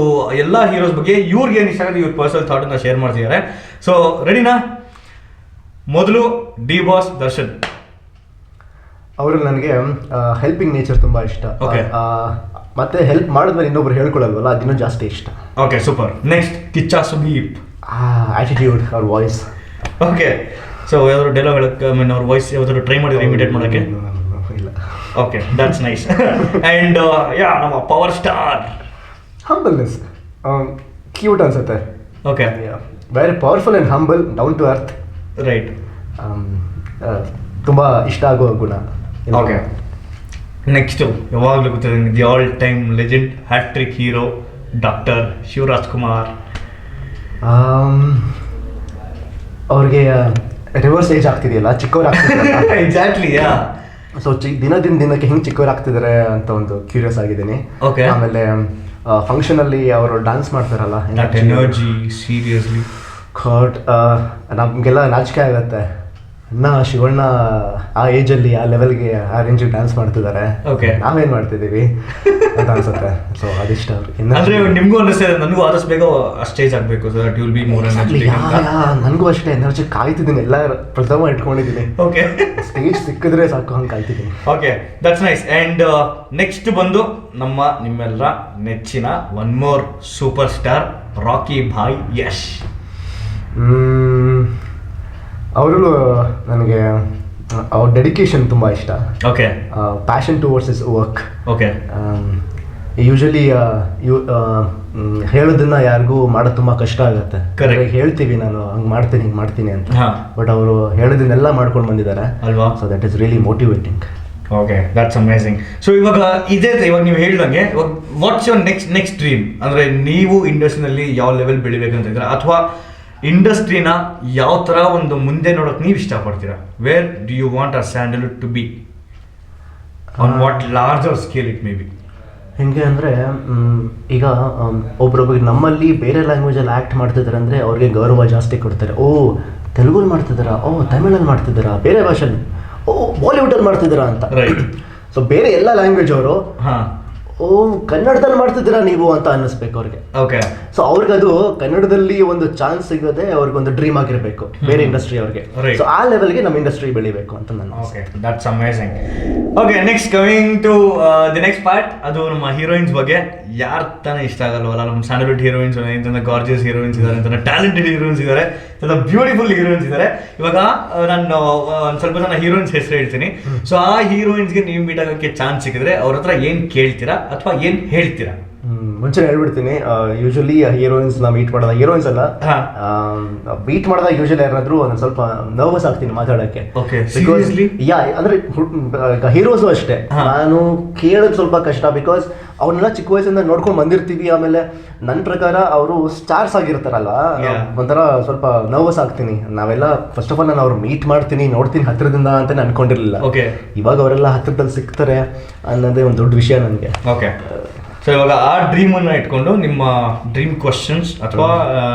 ಎಲ್ಲ ಹೀರೋಸ್ ಬಗ್ಗೆ ಇವ್ರಿಗೆ ಏನು ಇಷ್ಟ ಆಗುತ್ತೆ ಇವ್ರ ಪರ್ಸನಲ್ ಥಾಟ್ ಅನ್ನ ಶೇರ್ ಮಾಡ್ತಿದ್ದಾರೆ. ಸೊ ರೆಡಿನಾ? ಮೊದಲು ಡಿ ಬಾಸ್ ದರ್ಶನ್. ಅವರು ನನಗೆ ಹೆಲ್ಪಿಂಗ್ ನೇಚರ್ ತುಂಬಾ ಇಷ್ಟ. Okay. ಮತ್ತೆ ಹೆಲ್ಪ್ ಮಾಡಿದ್ಮೇಲೆ ಇನ್ನೊಬ್ರು ಹೇಳ್ಕೊಳಲ್ವಲ್ಲ, ಅದಿನ್ನೂ ಜಾಸ್ತಿ ಇಷ್ಟ. Okay, super. Next Kichcha Sudeep. Attitude, ಅವ್ರ ವಾಯ್ಸ್. ಓಕೆ, ಸೊ ಯಾವ್ದಾದ್ರು ಡೈಲಾಗ್ ಹೇಳಕ್ಕೆ, ಐ ಮೀನ್ ಅವ್ರ ವಾಯ್ಸ್ ಯಾವ್ದಾದ್ರು ಟ್ರೈ ಮಾಡಿದ್ರೆ ಇಮಿಟೇಟ್ ಮಾಡೋಕ್ಕೆ? ಇಲ್ಲ. Okay, that's nice. And yeah, ನಮ್ಮ ಪವರ್ ಸ್ಟಾರ್. ಹಂಬಲ್ನೆಸ್, ಕ್ಯೂಟ್ ಅನ್ಸುತ್ತೆ. Okay, very powerful and humble, down to earth. Right. ತುಂಬ ಇಷ್ಟ ಆಗೋ ಗುಣ. ಓಕೆ, ನೆಕ್ಸ್ಟು ಯಾವಾಗಲೂ ಗೊತ್ತಿದೆ the all time legend, hattrick hero doctor Shivaraj Kumar. ಅವ್ರಿಗೆ ರಿವರ್ಸ್ ಏಜ್ ಆಗ್ತಿದೆಯಲ್ಲ, ಚಿಕ್ಕವ್ರು ಆಗ್ತಿದೆಯಲ್ಲ. ಎಕ್ಸಾಕ್ಟ್ಲಿ, ಯಾ. ಸೊ ದಿನದಿಂದ ದಿನಕ್ಕೆ ಹೆಂಗೆ ಚಿಕ್ಕವ್ರು ಆಗ್ತಿದ್ದಾರೆ ಅಂತ ಒಂದು ಕ್ಯೂರಿಯಸ್ ಆಗಿದ್ದೀನಿ. Okay. ಆಮೇಲೆ ಫಂಕ್ಷನಲ್ಲಿ ಅವರು ಡ್ಯಾನ್ಸ್ ಮಾಡ್ತಾರಲ್ಲ, ದಟ್ ಎನರ್ಜಿ, ಸೀರಿಯಸ್ಲಿ ನಮಗೆಲ್ಲ ನಾಚಿಕೆ ಆಗತ್ತೆ. ಅಣ್ಣ ಶಿವಣ್ಣ ಆ ಏಜಲ್ಲಿ ಆ ಲೆವೆಲ್ಗೆ ಆ ರೇಂಜಿಗೆ ಡ್ಯಾನ್ಸ್ ಮಾಡ್ತಿದ್ದಾರೆ, Okay. ನಾವೇನು ಮಾಡ್ತಿದ್ದೀವಿ ಅಂತ ಅನ್ಸುತ್ತೆ. ಸೊ ಅದಿಷ್ಟ. ಅಂದ್ರೆ ನಿಮ್ಗೂ ಅನಿಸ್ತದೆ ನನಗೂ ಆದಷ್ಟು ಬೇಗ ಸ್ಟೇಜ್ ಆಗಬೇಕು, so that you will be more energetic ಅಂತ. ನನಗೂ ಅಷ್ಟೇ ಎನರ್ಜಿ ಕಾಯ್ತಿದ್ದೀನಿ, ಎಲ್ಲ ಪ್ರಥಮ ಇಟ್ಕೊಂಡಿದ್ದೀನಿ. ಓಕೆ, ಸ್ಟೇಜ್ ಸಿಕ್ಕಿದ್ರೆ ಸಾಕು ಹಂಗೆ ಕಾಯ್ತಿದ್ದೀನಿ. Okay, that's nice. And next ಬಂದು ನಿಮ್ಮೆಲ್ಲರ ನೆಚ್ಚಿನ one more super star Rocky Bhai Yash. ಅವರು ನನಗೆ ಅವ್ರ ಡೆಡಿಕೇಶನ್ ತುಂಬ ಇಷ್ಟ. Okay, passion towards his work. Okay, usually ಹೇಳೋದನ್ನ ಯಾರಿಗೂ ಮಾಡೋದು ತುಂಬ ಕಷ್ಟ ಆಗುತ್ತೆ. Correct. ಹೇಳ್ತೀವಿ ನಾನು ಹಂಗೆ ಮಾಡ್ತೀನಿ ಹಿಂಗೆ ಮಾಡ್ತೀನಿ ಅಂತ, ಹಾ. ಬಟ್ ಅವರು ಹೇಳೋದನ್ನೆಲ್ಲ ಮಾಡ್ಕೊಂಡು ಬಂದಿದ್ದಾರೆ ಅಲ್ವಾ? So that is really motivating. Okay, that's amazing. So ಇವಾಗ ಇವಾಗ ನೀವು ಹೇಳ್ದಂಗೆ ವಾಟ್ಸ್ ಯುವರ್ ನೆಕ್ಸ್ಟ್ ಡ್ರೀಮ್? ಅಂದರೆ ನೀವು ಇಂಡಸ್ಟ್ರಿನಲ್ಲಿ ಯಾವ ಲೆವೆಲ್ ಬೆಳಿಬೇಕಂತ ಇದ್ರೆ, ಅಥವಾ ಇಂಡಸ್ಟ್ರಿನ ಯಾವ ಥರ ಒಂದು ಮುಂದೆ ನೋಡೋಕೆ ನೀವು ಇಷ್ಟಪಡ್ತೀರಾ? Where do you want a Sandalwood to be on what larger scale it may be? ಹೆಂಗೆ ಅಂದರೆ ಈಗ ಒಬ್ರೊಬ್ರಿಗೆ ನಮ್ಮಲ್ಲಿ ಬೇರೆ ಲ್ಯಾಂಗ್ವೇಜಲ್ಲಿ ಆ್ಯಕ್ಟ್ ಮಾಡ್ತಿದ್ದಾರೆ ಅಂದರೆ ಅವ್ರಿಗೆ ಗೌರವ ಜಾಸ್ತಿ ಕೊಡ್ತಾರೆ. ಓ ತೆಲುಗಲ್ಲಿ ಮಾಡ್ತಿದ್ದಾರಾ, ಓ ತಮಿಳಲ್ಲಿ ಮಾಡ್ತಿದ್ದಾರಾ, ಬೇರೆ ಭಾಷೆಯಲ್ಲಿ, ಓ ಬಾಲಿವುಡಲ್ಲಿ ಮಾಡ್ತಿದ್ದೀರಾ ಅಂತ. ರೈಟ್. ಸೊ ಬೇರೆ ಎಲ್ಲ ಲ್ಯಾಂಗ್ವೇಜ್ ಅವರು ಹಾಂ, ಓ ಕನ್ನಡದಲ್ಲಿ ಮಾಡ್ತಿದ್ದೀರಾ ನೀವು ಅಂತ ಅನ್ನಿಸ್ಬೇಕು ಅವ್ರಿಗೆ. ಓಕೆ. ಸೊ ಅವ್ರಿಗದು ಕನ್ನಡದಲ್ಲಿ ಒಂದು ಚಾನ್ಸ್ ಸಿಗೋದೇ ಅವ್ರಿಗೊಂದು ಡ್ರೀಮ್ ಆಗಿರಬೇಕು ಬೇರೆ ಇಂಡಸ್ಟ್ರಿ ಅವ್ರಿಗೆ. Right. ಸೊ ಆ ಲೆವೆಲ್ಗೆ ನಮ್ಮ ಇಂಡಸ್ಟ್ರಿ ಬೆಳಿಬೇಕು ಅಂತ ನನ್ನ ಆಸೆ. Okay, that's amazing. Okay, next coming to the next part, ಅದು ನಮ್ಮ ಹೀರೋಯಿನ್ಸ್ ಬಗ್ಗೆ. ಯಾರು ತಾನೇ ಇಷ್ಟ ಆಗಲ್ವಲ್ಲ ನಮ್ಮ ಸ್ಯಾಂಡಲ್ವುಡ್ ಹೀರೋಯಿನ್ಸ್, ಇಂಥ ಗಾರ್ಜಿಯಸ್ ಹೀರೋಯಿನ್ಸ್ ಇದ್ದಾರೆ, ಇಂಥ ಟ್ಯಾಲೆಂಟೆಡ್ ಹೀರೋಯಿನ್ಸ್ ಇದ್ದಾರೆ, ಇಂಥ ಬ್ಯೂಟಿಫುಲ್ ಹೀರೋಯಿನ್ಸ್ ಇದ್ದಾರೆ. ಇವಾಗ ನಾನು ಒಂದು ಸ್ವಲ್ಪ ಜನ ಹೀರೋಯಿನ್ಸ್ ಹೆಸರು ಹೇಳ್ತೀನಿ. ಸೊ ಆ ಹೀರೋಯಿನ್ಸ್ಗೆ ನೀವು ಮೀಟ್ ಆಗೋಕ್ಕೆ ಚಾನ್ಸ್ ಸಿಕ್ಕಿದ್ರೆ ಅವ್ರ ಹತ್ರ ಏನು ಕೇಳ್ತೀರಾ ಅಥವಾ ಏನು ಹೇಳ್ತೀರಾ? ಮುಂಚೆ ಹೇಳ್ಬಿಡ್ತೀನಿ, ಯೂಶಲಿ ಹೀರೋಯಿನ್ಸ್ ನಾ ಮೀಟ್ ಮಾಡಿದ ಹೀರೋಯಿನ್ಸ್ ಅಲ್ಲ, ಮೀಟ್ ಮಾಡಿದಾಗ ಯೂಶಲಿ ಯಾರಾದ್ರೂ ಒಂದು ಸ್ವಲ್ಪ ನರ್ವಸ್ ಆಗ್ತೀನಿ ಮಾತಾಡೋಕ್ಕೆ. Okay, seriously? ಯಾ, ಅಂದ್ರೆ ಹೀರೋಸು ಅಷ್ಟೇ. ನಾನು ಕೇಳೋದು ಸ್ವಲ್ಪ ಕಷ್ಟ, ಬಿಕಾಸ್ ಅವ್ರನ್ನೆಲ್ಲ ಚಿಕ್ಕ ವಯಸ್ಸಿಂದ ನೋಡ್ಕೊಂಡು ಬಂದಿರ್ತೀವಿ. ಆಮೇಲೆ ನನ್ನ ಪ್ರಕಾರ ಅವರು ಸ್ಟಾರ್ಸ್ ಆಗಿರ್ತಾರಲ್ಲ, ಒಂಥರ ಸ್ವಲ್ಪ ನರ್ವಸ್ ಆಗ್ತೀನಿ. ನಾವೆಲ್ಲ ಫಸ್ಟ್ ಆಫ್ ಆಲ್ ನಾನು ಅವ್ರು ಮೀಟ್ ಮಾಡ್ತೀನಿ, ನೋಡ್ತೀನಿ ಹತ್ರದಿಂದ ಅಂತ ಅನ್ಕೊಂಡಿರ್ಲಿಲ್ಲ. ಓಕೆ, ಇವಾಗ ಅವರೆಲ್ಲ ಹತ್ರದಲ್ಲಿ ಸಿಗ್ತಾರೆ ಅನ್ನೋದೇ ಒಂದು ದೊಡ್ಡ ವಿಷಯ ನನಗೆ. ಓಕೆ. ಸೊ ಇವಾಗ ಆ ಡ್ರೀಮನ್ನು ಇಟ್ಕೊಂಡು ನಿಮ್ಮ ಡ್ರೀಮ್ ಕ್ವಶನ್ಸ್ ಅಥವಾ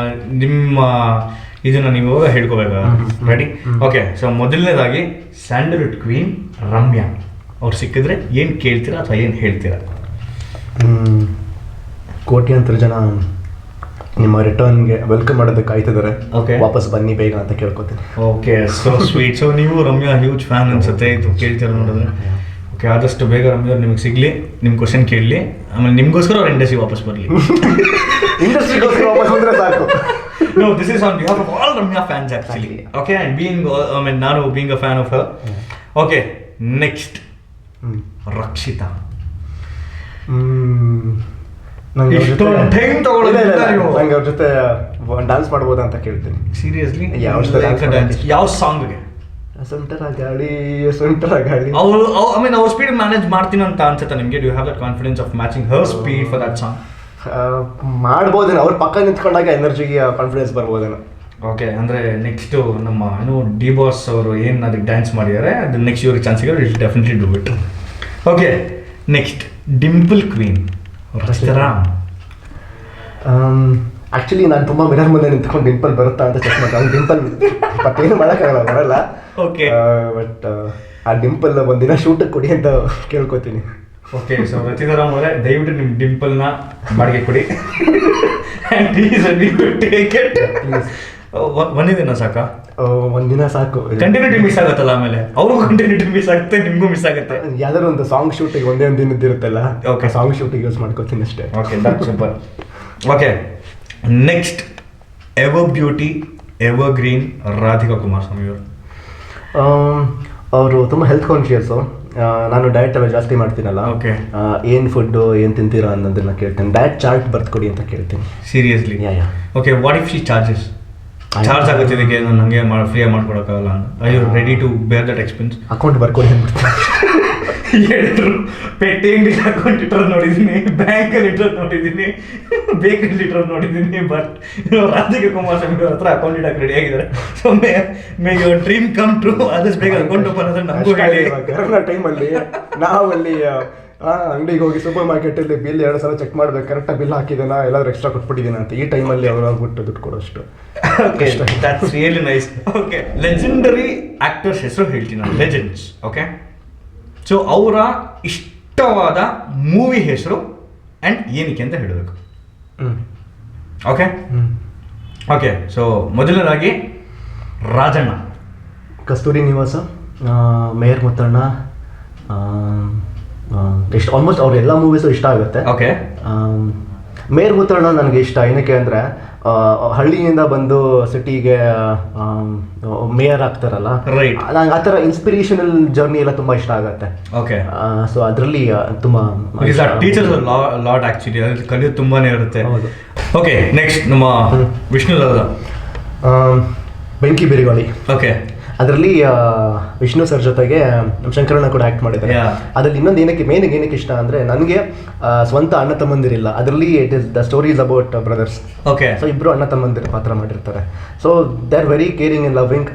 ನಿಮ್ಮ ಇದನ್ನು ನೀವು ಇವಾಗ ಹೇಳ್ಕೋಬೇಕು. ರೆಡಿ? ಓಕೆ. ಸೊ ಮೊದಲನೇದಾಗಿ ಸ್ಯಾಂಡಲ್ವುಡ್ ಕ್ವೀನ್ ರಮ್ಯಾ ಅವ್ರು ಸಿಕ್ಕಿದ್ರೆ ಏನು ಕೇಳ್ತೀರಾ ಅಥವಾ ಏನು ಹೇಳ್ತೀರಾ? ಕೋಟ್ಯಾಂತರ ಜನ ನಿಮ್ಮ ರಿಟರ್ನ್ಗೆ ವೆಲ್ಕಮ್ ಮಾಡೋದಕ್ಕೆ ಕಾಯ್ತಿದ್ದಾರೆ. Okay. ವಾಪಸ್ ಬನ್ನಿ ಬೇಗ ಅಂತ ಕೇಳ್ಕೊತೀನಿ. Okay, so sweet. ಸೊ ನೀವು ರಮ್ಯಾ ಹ್ಯೂಜ್ ಫ್ಯಾನ್ ಅನ್ಸುತ್ತೆ, ಇದು ಕೇಳ್ತೀರ ನೋಡಿದ್ರೆ. ಓಕೆ, ಆದಷ್ಟು ಬೇಗ ರಮ್ಯಾ ಅವ್ರು ನಿಮಗೆ ಸಿಗಲಿ, ನಿಮ್ಮ ಕ್ವಶನ್ ಕೇಳಲಿ, ಆಮೇಲೆ ನಿಮಗೋಸ್ಕರ ಅವ್ರು ಇಂಡಸ್ಟ್ರಿ ವಾಪಸ್ ಬರಲಿ. ಇಂಡಸ್ಟ್ರಿಗೋಸ್ಕರ ವಾಪಸ್ ಬಂದರೆ ಸಾಕು. No, this is on behalf of all Ramya fans actually. Okay, and being, I mean, ನಾನು being a fan of her. Okay, next. Rakshita. ನಂಗೆ ಅವ್ರ ಜೊತೆ ಡ್ಯಾನ್ಸ್ ಮಾಡ್ಬೋದಾ ಅಂತ ಕೇಳ್ತೀನಿ. ಸೀರಿಯಸ್ಲಿ? ಯಾವ ಯಾವ ಸಾಂಗ್ಗೆ? ಸೊಂಟರ ಗಾಳಿ, ಸೊಂಟರ ಗಾಳಿ. ಅವರು ಐ ಮೀನ್ ಅವ್ರ ಸ್ಪೀಡ್ ಮ್ಯಾನೇಜ್ ಮಾಡ್ತೀನಿ ಅಂತ ಅನ್ಸುತ್ತೆ ನಿಮಗೆ? Do you have that confidence of matching her speed for that song? ಮಾಡ್ಬೋದೇನೋ, ಅವ್ರ ಪಕ್ಕ ನಿಂತ್ಕೊಂಡಾಗ ಎನರ್ಜಿಗೆ ಕಾನ್ಫಿಡೆನ್ಸ್ ಬರ್ಬೋದೇನೋ. ಓಕೆ, ಅಂದರೆ ನೆಕ್ಸ್ಟು ನಮ್ಮ ಡಿ ಬಾಸ್ ಅವರು ಏನು ಅದಕ್ಕೆ ಡ್ಯಾನ್ಸ್ ಮಾಡಿದ್ದಾರೆ, ಅದು ನೆಕ್ಸ್ಟ್ ಇವ್ರಿಗೆ ಚಾನ್ಸ್ ಸಿಗೋರು it definitely do it. Okay, next dimple queen Rachita Ram. Actually ನಾನು ತುಂಬ ಮಿರರ್ ಮುಂದೆ ನಿಂತ್ಕೊಂಡು ಡಿಂಪಲ್ ಬರುತ್ತಾ ಅಂತ ಚೆಕ್ ಮಾಡ್ತೀನಿ. ಡಿಂಪಲ್ ಏನು ಮಾಡೋಕ್ಕಾಗಲ್ಲ, ಬರಲ್ಲ. ಓಕೆ, ಬಟ್ ಆ ಡಿಂಪಲ್ ಒಂದಿನ ಶೂಟಿಗೆ ಕೊಡಿ ಅಂತ ಕೇಳ್ಕೊತೀನಿ. ಓಕೆ. ಸೊ ರಚಿತಾರಾಮ್ ಅವರೇ, ದಯವಿಟ್ಟು ನಿಮ್ಮ ಡಿಂಪಲ್ನ ಬಾಡಿಗೆ ಕೊಡಿ. ಒಂದಿನ ಸಾಕಾ? ಒಂದಿನ ಸಾಕು. ಕಂಟಿನ್ಯೂಟಿ ಮಿಸ್ ಆಗುತ್ತಲ್ಲ, ಆಮೇಲೆ ಅವ್ರಿಗೂ ಕಂಟಿನ್ಯೂಟಿ ಮಿಸ್ ಆಗುತ್ತೆ, ನಿಮಗೂ ಮಿಸ್ ಆಗುತ್ತೆ. ಯಾವ್ದಾದ್ರು ಒಂದು ಸಾಂಗ್ ಶೂಟಿಗೆ ಒಂದೇ ಒಂದು ದಿನದ್ದು ಇರುತ್ತಲ್ಲ, ಓಕೆ, ಸಾಂಗ್ ಶೂಟಿಗೆ ಯೂಸ್ ಮಾಡ್ಕೋತೀನಿ ಅಷ್ಟೇ. Okay, that super. Okay, next ever beauty ever green Radhika Kumaraswamy ಅವರು. ಅವರು ತುಂಬ ಹೆಲ್ತ್ ಕಾನ್ಶಿಯಸ್ಸು. ನಾನು ಡಯಟ್ ಎಲ್ಲ ಜಾಸ್ತಿ ಮಾಡ್ತೀನಲ್ಲ, ಓಕೆ, ಏನು ಫುಡ್ಡು ಏನು ತಿಂತೀರಾ ಅನ್ನೋದನ್ನ ಕೇಳ್ತೀನಿ. ಡಯಟ್ ಚಾರ್ಟ್ ಬರ್ತ್ಕೊಡಿ ಅಂತ ಕೇಳ್ತೀನಿ. Seriously? Okay, what if she charges? Charge ಆಗುತ್ತೆ ಇದಕ್ಕೆ, ನಾನು ನನಗೆ ಫ್ರೀಯಾಗಿ ಮಾಡ್ಕೊಡೋಕ್ಕಾಗಲ್ಲ. I you ready to bear that expense? Account ಬರ್ಕೊಡಿ ಅಂದ್ಬಿಡ್ತೀನಿ. ಹೇಳಿದ್ರು, ಪೆಟ್ಟಿ ಅಂಗಡಿ ಅಕೌಂಟ್ ಇಟ್ಟರು ನೋಡಿದ್ದೀನಿ, ಬ್ಯಾಂಕಲ್ಲಿ ಇಟ್ಟರು ನೋಡಿದ್ದೀನಿ, ಬೇಕರಿ ಇಟ್ಟರು ನೋಡಿದ್ದೀನಿ. ಬಟ್ ರಾಧಿಕಾ ಕುಮಾರಸ್ವಾಮಿ ಅವ್ರ ಹತ್ರ ಅಕೌಂಟ್ ಇಡಕ್ಕೆ ರೆಡಿ ಆಗಿದ್ದಾರೆ. So May your dream come true. ಆದಷ್ಟು ಬೇಗ ಅಕೌಂಟ್ ಓಪನ್ ಅಂದ್ರೆ ನಮಗೂ ಹೇಳಿ. ಕರೋನಾ ಟೈಮಲ್ಲಿ ನಾವಲ್ಲಿ ಅಂಗಡಿಗೆ ಹೋಗಿ ಸೂಪರ್ ಮಾರ್ಕೆಟಲ್ಲಿ ಬಿಲ್ 2 ಸಲ ಚೆಕ್ ಮಾಡ್ಬೇಕು, ಕರೆಕ್ಟಾಗಿ ಬಿಲ್ ಹಾಕಿದ್ದೇನಾ, ಎಲ್ಲಾದ್ರೂ ಎಕ್ಸ್ಟ್ರಾ ಕೊಟ್ಬಿಟ್ಟಿದ್ದೀನಿ ಅಂತ. ಈ ಟೈಮಲ್ಲಿ ಅವರು ಆಗ್ಬಿಟ್ಟು ದುಡ್ಡು ಕೊಡೋಷ್ಟು. Okay, that's really nice. Okay, legendary actors ಹೆಸರು ಹೇಳ್ತೀನಿ ನಾನು, ಲೆಜೆಂಡ್ಸ್. ಓಕೆ, ಸೊ ಅವರ ಇಷ್ಟವಾದ ಮೂವಿ ಹೆಸರು ಆ್ಯಂಡ್ ಏನಕ್ಕೆ ಅಂತ ಹೇಳಬೇಕು. ಓಕೆ ಓಕೆ, ಸೊ ಮೊದಲನೇದಾಗಿ ರಾಜಣ್ಣ. ಕಸ್ತೂರಿ ನಿವಾಸ, ಮೇಯರ್ ಮುತ್ತಣ್ಣ, ಇಷ್ಟು ಆಲ್ಮೋಸ್ಟ್ ಅವ್ರ ಎಲ್ಲ ಮೂವೀಸು ಇಷ್ಟ ಆಗುತ್ತೆ. ಓಕೆ, ಮೇಯರ್ ಮುತ್ತಣ್ಣ ನನಗೆ ಇಷ್ಟ. ಏನಕ್ಕೆ ಅಂದರೆ ಹಳ್ಳಿಯಿಂದ ಬಂದು ಸಿಟಿಗೆ ಮೇಯರ್ ಆಗ್ತಾರಲ್ಲ, ರೈಟ್, ನಂಗೆ ಆ ಥರ ಇನ್ಸ್ಪಿರೇಷನಲ್ ಜರ್ನಿ ಎಲ್ಲ ತುಂಬ ಇಷ್ಟ ಆಗುತ್ತೆ. ಓಕೆ, ಸೊ ಅದರಲ್ಲಿ ತುಂಬ ಟೀಚರ್ಸ್ ಲಾಟ್ ಆ್ಯಕ್ಚುಲಿ, ಅದ್ರಲ್ಲಿ ಕಲಿಯೋದು ತುಂಬಾ ಇರುತ್ತೆ. ಹೌದು. ಓಕೆ, ನೆಕ್ಸ್ಟ್ ನಮ್ಮ ವಿಷ್ಣು ದಾದ. ಬೆಂಕಿ ಬಿರುಗಾಳಿ. ಓಕೆ, ಅದರಲ್ಲಿ ವಿಷ್ಣು ಸರ್ ಜೊತೆಗೆ ನಮ್ಮ ಶಂಕರಣ್ಣ ಕೂಡ ಆ್ಯಕ್ಟ್ ಮಾಡಿದ್ದಾರೆ. ಅದರಲ್ಲಿ ಇನ್ನೊಂದು ಏನಕ್ಕೆ ಇಷ್ಟ ಅಂದರೆ, ನನಗೆ ಸ್ವಂತ ಅಣ್ಣ ತಮ್ಮಂದಿರಿಲ್ಲ ಅದರಲ್ಲಿ. It is the story is about brothers. Okay, so ಇಬ್ಬರು ಅಣ್ಣ ತಮ್ಮಂದಿರ ಪಾತ್ರ ಮಾಡಿರ್ತಾರೆ. So they are very caring and loving.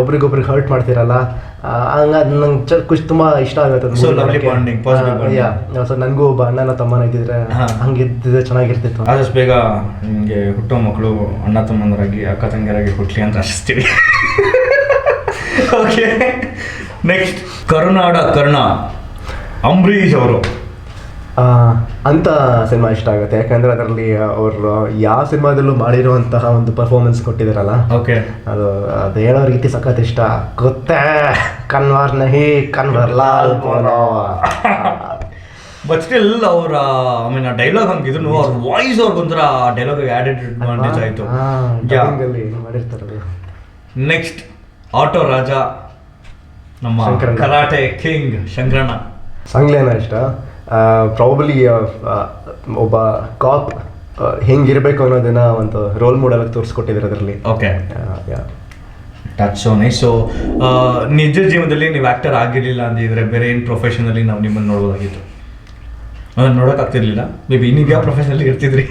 ಒಬ್ರಿಗೊಬ್ರಿಗೆ ಹರ್ಟ್ ಮಾಡ್ತಿರಲ್ಲ, ಹಂಗಾಗಿ ನಂಗೆ ತುಂಬ ಇಷ್ಟ ಆಗುತ್ತೆ. ಸೊ ನನಗೂ ಒಬ್ಬ ಅಣ್ಣನ ತಮ್ಮನ ಇದ್ದಿದ್ರೆ ಹಂಗಿದ್ದಿದ್ರೆ ಚೆನ್ನಾಗಿರ್ತಿತ್ತು. ಆದಷ್ಟು ಬೇಗ ನಿಮಗೆ ಹುಟ್ಟೋ ಮಕ್ಕಳು ಅಣ್ಣ ತಮ್ಮಂದರಾಗಿ ಅಕ್ಕ ತಂಗಿಯರಾಗಿ ಹುಟ್ಟಲಿ ಅಂತ ಆಶಿಸ್ತೀವಿ. ಓಕೆ, ನೆಕ್ಸ್ಟ್ ಕರುನಾಡ ಕರ್ಣ ಅಂಬರೀಷ್ ಅವರು ಅಂತ ಸಿನಿಮಾ ಇಷ್ಟ ಆಗುತ್ತೆ. ಯಾಕಂದರೆ ಅದರಲ್ಲಿ ಅವರು ಯಾವ ಸಿನಿಮಾದಲ್ಲೂ ಮಾಡಿರುವಂತಹ ಒಂದು ಪರ್ಫಾರ್ಮೆನ್ಸ್ ಕೊಟ್ಟಿದ್ದಾರಲ್ಲ, ಓಕೆ, ಅದು ಹೇಳೋ ರೀತಿ ಸಖತ್ ಇಷ್ಟ. ಗೊತ್ತೇ ಕನ್ವರ್ ನಹಿ ಕನ್ವರ್ ಲಾಲ್ ಬೋಲೋ. ಬಟ್ ಸ್ಟಿಲ್ ಅವರ ಐ ಮೀನ್ ಆ ಡೈಲಾಗ್ ಹಂಗಿದ್ರು, ಅವ್ರ ವಾಯ್ಸ್ ಅವ್ರಿಗೊಂಥರ ಡೈಲಾಗ್ ಆ್ಯಡೆಡ್ ಅಡ್ವಾಂಟೇಜ್ ಆಯಿತು. ಮಾಡಿರ್ತಾರೆ. ನೆಕ್ಸ್ಟ್ ಆಟೋ ರಾಜ, ನಮ್ಮ ಕರಾಟೆ ಕಿಂಗ್ ಶಂಕರಣ್ಣ. ಸಂಗ್ಲೇನ ಇಷ್ಟ. ಪ್ರಾಬಲಿ ಒಬ್ಬ ಕಾಪ್ ಹೆಂಗಿರಬೇಕು ಅನ್ನೋದನ್ನ ಒಂದು ರೋಲ್ ಮಾಡೆಲ್ ತೋರಿಸ್ಕೊಟ್ಟಿದ್ದಾರೆ ಅದರಲ್ಲಿ. Okay, that's so nice. So ನಿಜ ಜೀವನದಲ್ಲಿ ನೀವು ಆ್ಯಕ್ಟರ್ ಆಗಿರಲಿಲ್ಲ ಅಂದಿದ್ರೆ ಬೇರೆ ಏನು ಪ್ರೊಫೆಷನಲ್ಲಿ ನಾವು ನಿಮ್ಮನ್ನು ನೋಡ್ಬೋದಾಗಿತ್ತು? ಅದನ್ನು ನೋಡೋಕ್ಕಾಗ್ತಿರ್ಲಿಲ್ಲ. ಮೇ ಬಿ ಇನ್ನೀಗ ಯಾವ ಪ್ರೊಫೆಷನಲ್ಲಿ ಇರ್ತಿದ್ರಿ?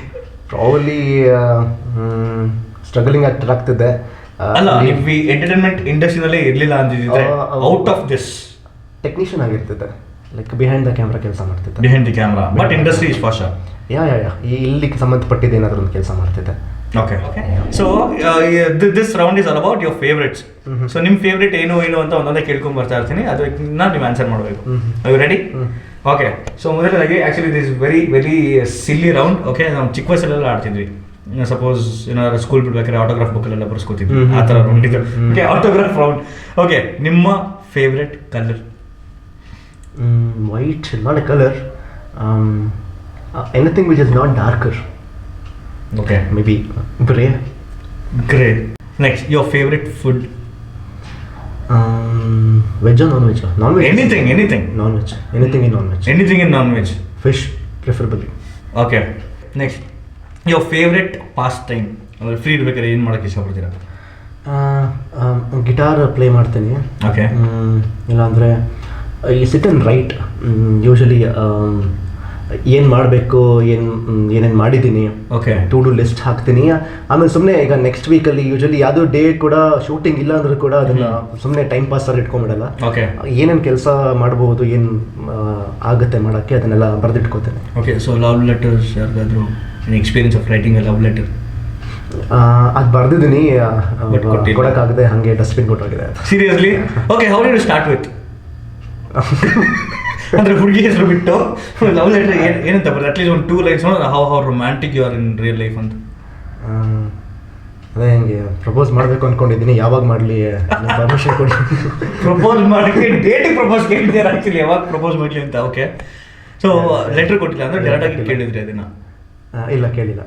ಪ್ರಾಬಲಿ ಸ್ಟ್ರಗಲಿಂಗ್ ಆ್ಯಕ್ಟರ್ ಆಗ್ತಿದ್ದೆ. ಅಲ್ಲ, ನೀವು ಈ ಎಂಟರ್ಟೈನ್ಮೆಂಟ್ ಇಂಡಸ್ಟ್ರಿನಲ್ಲೇ ಇರಲಿಲ್ಲ ಅಂದಿದ್ರೆ ಔಟ್ ಆಫ್ ದಿಸ್ ಟೆಕ್ನಿಷಿಯನ್ ಆಗಿರ್ತಿದ್ದೆ. ಲೈಕ್ ಬಿಹೈಂಡ್ ದ ಕ್ಯಾಮ್ರಾ ಕೆಲಸ ಮಾಡ್ತಿದ್ದೆ. Behind the camera, but industry is for sure. ಇಲ್ಲಿಗೆ ಸಂಬಂಧಪಟ್ಟಿದ್ದು ಏನಾದರೂ ಒಂದು ಕೆಲಸ ಮಾಡ್ತಿದ್ದೆ. Okay, so this round is all about your favourites. So ನಿಮ್ಮ ಫೇವ್ರೇಟ್ ಏನು ಅಂತ ಒಂದೊಂದೇ ಕೇಳ್ಕೊಂಡು ಬರ್ತಾ ಇರ್ತೀನಿ, ಅದನ್ನ ನೀವು ಆನ್ಸರ್ ಮಾಡಬೇಕು. You ready? ಓಕೆ, ಸೊ ಮೊದಲನೇದಾಗಿ actually this very very silly round. ಓಕೆ, ನಾವು ಚಿಕ್ಕ ವಯಸ್ಸಲ್ಲೆಲ್ಲ ಆಡ್ತಿದ್ವಿ. ಸಪೋಸ್ ಏನಾದ್ರು ಸ್ಕೂಲ್ ಬಿಡ್ಬೇಕಾದ್ರೆ ಆಟೋಗ್ರಾಫ್ ಬುಕ್ಕಲ್ಲೆಲ್ಲ ಬರ್ಸ್ಕೊತಿದ್ವಿ, ಆ ಥರ ರೌಂಡ್ ಇದು. Okay, autograph round. ಓಕೆ, ನಿಮ್ಮ favourite colour? White, not a colour. Anything which is not darker. Okay, may be grey. Grey. Next, your favourite food? Veg or non-veg? Non-veg. Anything. Non-veg. Anything in non-veg. Anything in non-veg. Fish, preferably. Okay. Next, your favorite pastime? ಅಂದರೆ free ಇರ್ಬೇಕಾದ್ರೆ ಏನು ಮಾಡೋಕ್ಕೆ ಇಷ್ಟಪಡ್ತೀರಾ? Guitar play ಮಾಡ್ತೀನಿ. Okay. ಇಲ್ಲಾಂದರೆ ಈ sit and right. Usually ಏನು ಮಾಡಬೇಕು, ಏನೇನು ಮಾಡಿದ್ದೀನಿ, ಓಕೆ, ಟು ಡು ಲಿಸ್ಟ್ ಹಾಕ್ತೀನಿ. ಆಮೇಲೆ ಸುಮ್ಮನೆ ಈಗ ನೆಕ್ಸ್ಟ್ ವೀಕಲ್ಲಿ ಯೂಶಲಿ ಯಾವುದೋ ಡೇ ಕೂಡ ಶೂಟಿಂಗ್ ಇಲ್ಲ ಅಂದರೂ ಕೂಡ ಅದನ್ನು ಸುಮ್ಮನೆ ಟೈಮ್ ಪಾಸ್ ಆಗಿ ಇಟ್ಕೊಂಡ್ಬಿಡಲ್ಲ. ಓಕೆ, ಏನೇನು ಕೆಲಸ ಮಾಡ್ಬೋದು, ಏನು ಆಗುತ್ತೆ ಮಾಡೋಕ್ಕೆ, ಅದನ್ನೆಲ್ಲ ಬರೆದಿಟ್ಕೋತೇನೆ. ಓಕೆ. ಸೊ ಲವ್ ಲೆಟರ್ಸ್, ಯಾರಿಗಾದರೂ experience of writing a love letter? ಅದು ಬರ್ದಿದ್ದೀನಿ, But ಕೊಟ್ಟಿಲ್ಲ. ಕೊಡೋಕ್ಕಾಗದೆ ಹಾಗೆ ಡಸ್ಟ್ಬಿನ್ ಕೊಟ್ಟೋಗಿದೆ. Seriously? Okay, how did you start with? ಅಂದ್ರೆ ಹುಡುಗಿ ಹೆಸರು ಬಿಟ್ಟು ಲವ್ ಲೆಟರ್ ಏನಂತ ಬರ್ತದೆ? ಅಟ್ಲೀಸ್ಟ್ ಒಂದು 2 lines how romantic you are in real life ಅಂತ. ಅದೇ ಹೆಂಗೆ ಪ್ರಪೋಸ್ ಮಾಡಬೇಕು ಅಂದ್ಕೊಂಡಿದ್ದೀನಿ, ಯಾವಾಗ ಮಾಡಲಿ ಪರ್ಮಿಷನ್ ಕೊಡಿ. ಪ್ರಪೋಸ್ ಮಾಡೋಕ್ಕೆ ಡೇಟಿಗೆ ಪ್ರಪೋಸ್ ಕೇಳಿದ್ದೀರಾ ಆ್ಯಕ್ಚುಲಿ, ಯಾವಾಗ ಪ್ರಪೋಸ್ ಮಾಡಲಿ ಅಂತ. ಓಕೆ, ಸೊ ಲೆಟರ್ ಕೊಟ್ಟಿಲ್ಲ ಅಂದರೆ ಡೈರೆಕ್ಟಾಗಿ ಕೇಳಿದ್ರಿ ಅದನ್ನು? ಇಲ್ಲ ಕೇಳಿಲ್ಲ.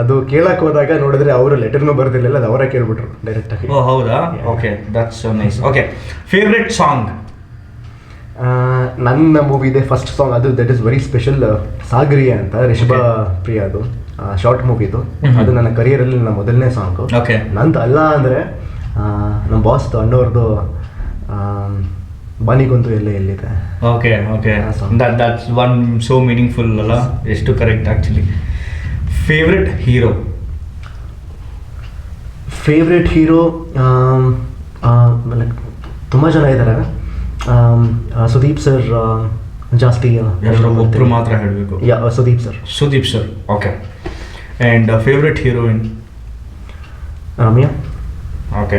ಅದು ಕೇಳಕ್ಕೆ ಹೋದಾಗ ನೋಡಿದ್ರೆ ಅವರು ಲೆಟರ್ನೂ ಬರ್ದಿರಲಿಲ್ಲ, ಅದು ಅವರೇ ಕೇಳ್ಬಿಟ್ರು ಡೈರೆಕ್ಟಾಗಿ. ಓ ಹೌದಾ? Okay, that's so nice. Okay, favourite song? ನನ್ನ ಮೂವಿದೆ ಫಸ್ಟ್ ಸಾಂಗ್, ಅದು ದಟ್ ಇಸ್ ವೆರಿ ಸ್ಪೆಷಲ್. ಸಾಗರಿಯ ಅಂತ ರಿಷಭಾ ಪ್ರಿಯ, ಅದು ಶಾರ್ಟ್ ಮೂವಿದು. ಅದು ನನ್ನ ಕರಿಯರಲ್ಲಿ ನನ್ನ ಮೊದಲನೇ ಸಾಂಗು. ಓಕೆ, ನಂದು ಅಲ್ಲ ಅಂದರೆ ನಮ್ಮ ಬಾಸ್ದು ಅಣ್ಣವ್ರದ್ದು ಬಾನಿಗೊಂದು ಎಲ್ಲೇ ಎಲ್ಲಿದೆ. Okay okay, that's one so meaningful ಅಲ್ಲ, ಎಷ್ಟು correct actually. Favourite hero? Favourite hero like ತುಂಬ ಜನ ಇದ್ದಾರೆ. ಸುದೀಪ್ ಸರ್ ಜಾಸ್ತಿ. ಒಬ್ಬರು ಮಾತ್ರ ಹೇಳಬೇಕು? Sudeep sir. Sudeep sir, okay. And favourite heroine? Ramya. Okay,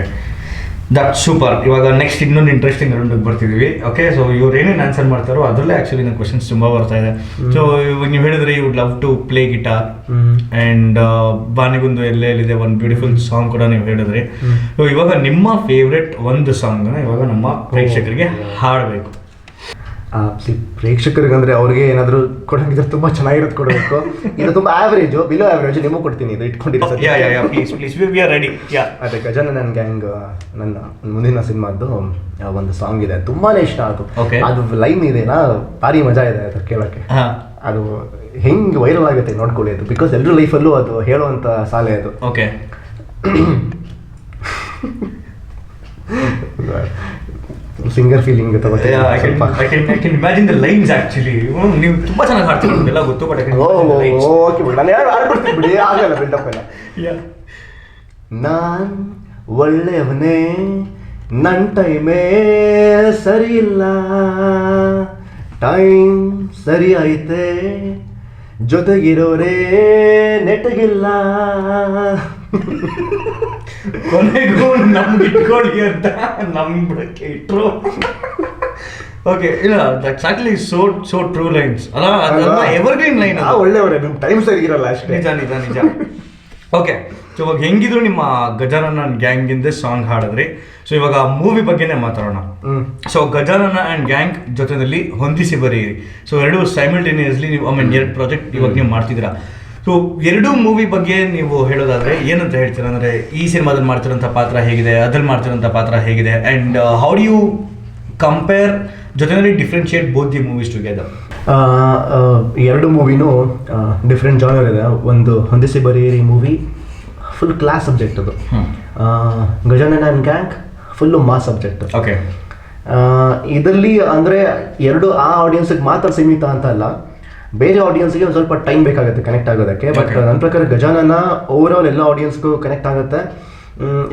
that super. ಇವಾಗ ನೆಕ್ಸ್ಟ್ ಇನ್ನೊಂದು ಇಂಟ್ರೆಸ್ಟಿಂಗ್ ರೌಂಡಿಗೆ ಬರ್ತಿದ್ದೀವಿ. ಓಕೆ, ಸೊ ಇವ್ರು ಏನೇನು ಆನ್ಸರ್ ಮಾಡ್ತಾರೋ ಅದರಲ್ಲೇ ಆ್ಯಕ್ಚುಲಿ ನನ್ನ ಕ್ವಶನ್ಸ್ ತುಂಬ ಬರ್ತಾ ಇದೆ. ಸೊ ಇವಾಗ ನೀವು ಹೇಳಿದ್ರೆ you would love to play guitar and ಬಾನಿಗೊಂದು ಎಲ್ಲೇ ಎಲ್ಲಿದೆ ಒಂದು ಬ್ಯೂಟಿಫುಲ್ ಸಾಂಗ್ ಕೂಡ ನೀವು ಹೇಳಿದ್ರಿ. ಸೊ ಇವಾಗ ನಿಮ್ಮ ಫೇವ್ರೆಟ್ ಒಂದು ಸಾಂಗ್ನ ಇವಾಗ ನಮ್ಮ ಪ್ರೇಕ್ಷಕರಿಗೆ ಹಾಡಬೇಕು. ಪ್ರೇಕ್ಷಕರಿಗಂದ್ರೆ ಅವ್ರಿಗೆ ಏನಾದರೂ ಕೊಡಂಗಿದ್ರೆ ತುಂಬ ಚೆನ್ನಾಗಿರೋದು ಕೊಡಬೇಕು. ಇದು ತುಂಬ ಆವ್ರೇಜು, ಬಿಲೋ ಆವ್ರೇಜು. ನಿಮಗೂ ಕೊಡ್ತೀನಿ, ಇದು ಇಟ್ಕೊಂಡಿದ್ದೀನಿ. ಅದೇ ಗಜಾನನ ಗ್ಯಾಂಗ್ ನನ್ನ ಮುಂದಿನ ಸಿನಿಮಾದ್ದು ಒಂದು ಸಾಂಗ್ ಇದೆ, ತುಂಬಾನೇ ಇಷ್ಟ. ಅದು ಲೈನ್ ಇದೆನಾ, ಭಾರಿ ಮಜಾ ಇದೆ ಅದು ಕೇಳೋಕ್ಕೆ. ಅದು ಹೆಂಗೆ ವೈರಲ್ ಆಗುತ್ತೆ ನೋಡ್ಕೊಳ್ಳಿ ಅದು, ಬಿಕಾಸ್ ಎಲ್ಲರ ಲೈಫಲ್ಲೂ ಅದು ಹೇಳುವಂಥ ಸಾಲೆ ಅದು. ಓಕೆ, ಸಿಂಗರ್ ಫೀಲಿಂಗ್ ತಗೋತೀನಿ. Imagine the lines actually. ನೀವು ತುಂಬಾ ಚೆನ್ನಾಗಿ ಹಾಡ್ತೀರಿ, ಎಲ್ಲ ಗೊತ್ತು. ಬಟ್ ಓಕೆ ಬಿಡಿ, ನಾನು ಯಾರು ಆಡ್ಬಿಡ್ತೀನಿ ಬಿಡಿ, ಆಗಲ್ಲ ಬಿಲ್ಡಪ್ ಎಲ್ಲ. ನಾನ್ ಒಳ್ಳೆಯವನೇ, ನನ್ನ ಟೈಮೇ ಸರಿ ಇಲ್ಲ, ಟೈಮ್ ಸರಿ ಐತೆ, ಜೊತೆಗಿರೋರೇ ನೆಟ್ಟಗಿಲ್ಲ, ಕೊನೆಗೂ ನಮ್ಗೆ ಇಟ್ಕೊಳ್ಳಿ ಅಂತ ನಮ್ಗೆ ಬಿಡಕ್ಕೆ ಇಟ್ರು. ಓಕೆ, ಇಲ್ಲ that's actually so true lines ಅಲ್ಲ, ಅದನ್ನ ಎವರ್ಗ್ರೀನ್ ಲೈನ್. ಒಳ್ಳೆಯವರೇ, ನಿಮ್ಮ ಟೈಮ್ ಸರಿ ಇರಲ್ಲ ಅಷ್ಟೇ. ನಿಜ ನಿಜ ನಿಜ. ಓಕೆ, ಸೊ ಇವಾಗ ಹೆಂಗಿದ್ರು ನಿಮ್ಮ ಗಜಾನನ ಗ್ಯಾಂಗಿಂದ ಸಾಂಗ್ ಹಾಡಿದ್ರಿ. ಸೊ ಇವಾಗ ಮೂವಿ ಬಗ್ಗೆನೇ ಮಾತಾಡೋಣ. ಸೊ ಗಜಾನನ ಆ್ಯಂಡ್ ಗ್ಯಾಂಗ್ ಜೊತೆಯಲ್ಲಿ ಹೊಂದಿಸಿ ಬರೀರಿ. ಸೊ ಎರಡು ಸೈಮಲ್ಟೇನಿಯಸ್ಲಿ ನೀವು ಎರಡು ಪ್ರಾಜೆಕ್ಟ್ ಇವಾಗ ನೀವು ಮಾಡ್ತಿದ್ದೀರಾ. ಸೊ ಎರಡೂ ಮೂವಿ ಬಗ್ಗೆ ನೀವು ಹೇಳೋದಾದ್ರೆ ಏನಂತ ಹೇಳ್ತೀರಾ? ಅಂದರೆ ಈ ಸಿನಿಮಾದಲ್ಲಿ ಮಾಡ್ತಿರೋಂಥ ಪಾತ್ರ ಹೇಗಿದೆ, ಅದ್ರಲ್ಲಿ ಮಾಡ್ತಿರೋಂಥ ಪಾತ್ರ ಹೇಗಿದೆ, and how do you compare ಜೊತೆಯಲ್ಲಿ differentiate both the movies together? ಎರಡು ಮೂವಿನೂ ಡಿಫ್ರೆಂಟ್ ಜಾನರ್ ಇದೆ. ಒಂದು ಹೊಂದಿಸಿ ಬರೀರಿ ಮೂವಿ ಫುಲ್ ಕ್ಲಾಸ್ ಸಬ್ಜೆಕ್ಟ್ ಅದು. Gajanana and gang full mass subject. Okay, ಇದರಲ್ಲಿ ಅಂದರೆ ಎರಡು ಆ ಆಡಿಯನ್ಸಿಗೆ ಮಾತ್ರ ಸೀಮಿತ ಅಂತ ಅಲ್ಲ, ಬೇರೆ ಆಡಿಯನ್ಸ್ಗೆ ಒಂದು ಸ್ವಲ್ಪ ಟೈಮ್ ಬೇಕಾಗುತ್ತೆ ಕನೆಕ್ಟ್ ಆಗೋದಕ್ಕೆ. ಬಟ್ ನನ್ನ ಪ್ರಕಾರ ಗಜಾನನ ಓವರ್ ಆಲ್ ಎಲ್ಲ ಆಡಿಯನ್ಸ್ಗೂ ಕನೆಕ್ಟ್ ಆಗುತ್ತೆ.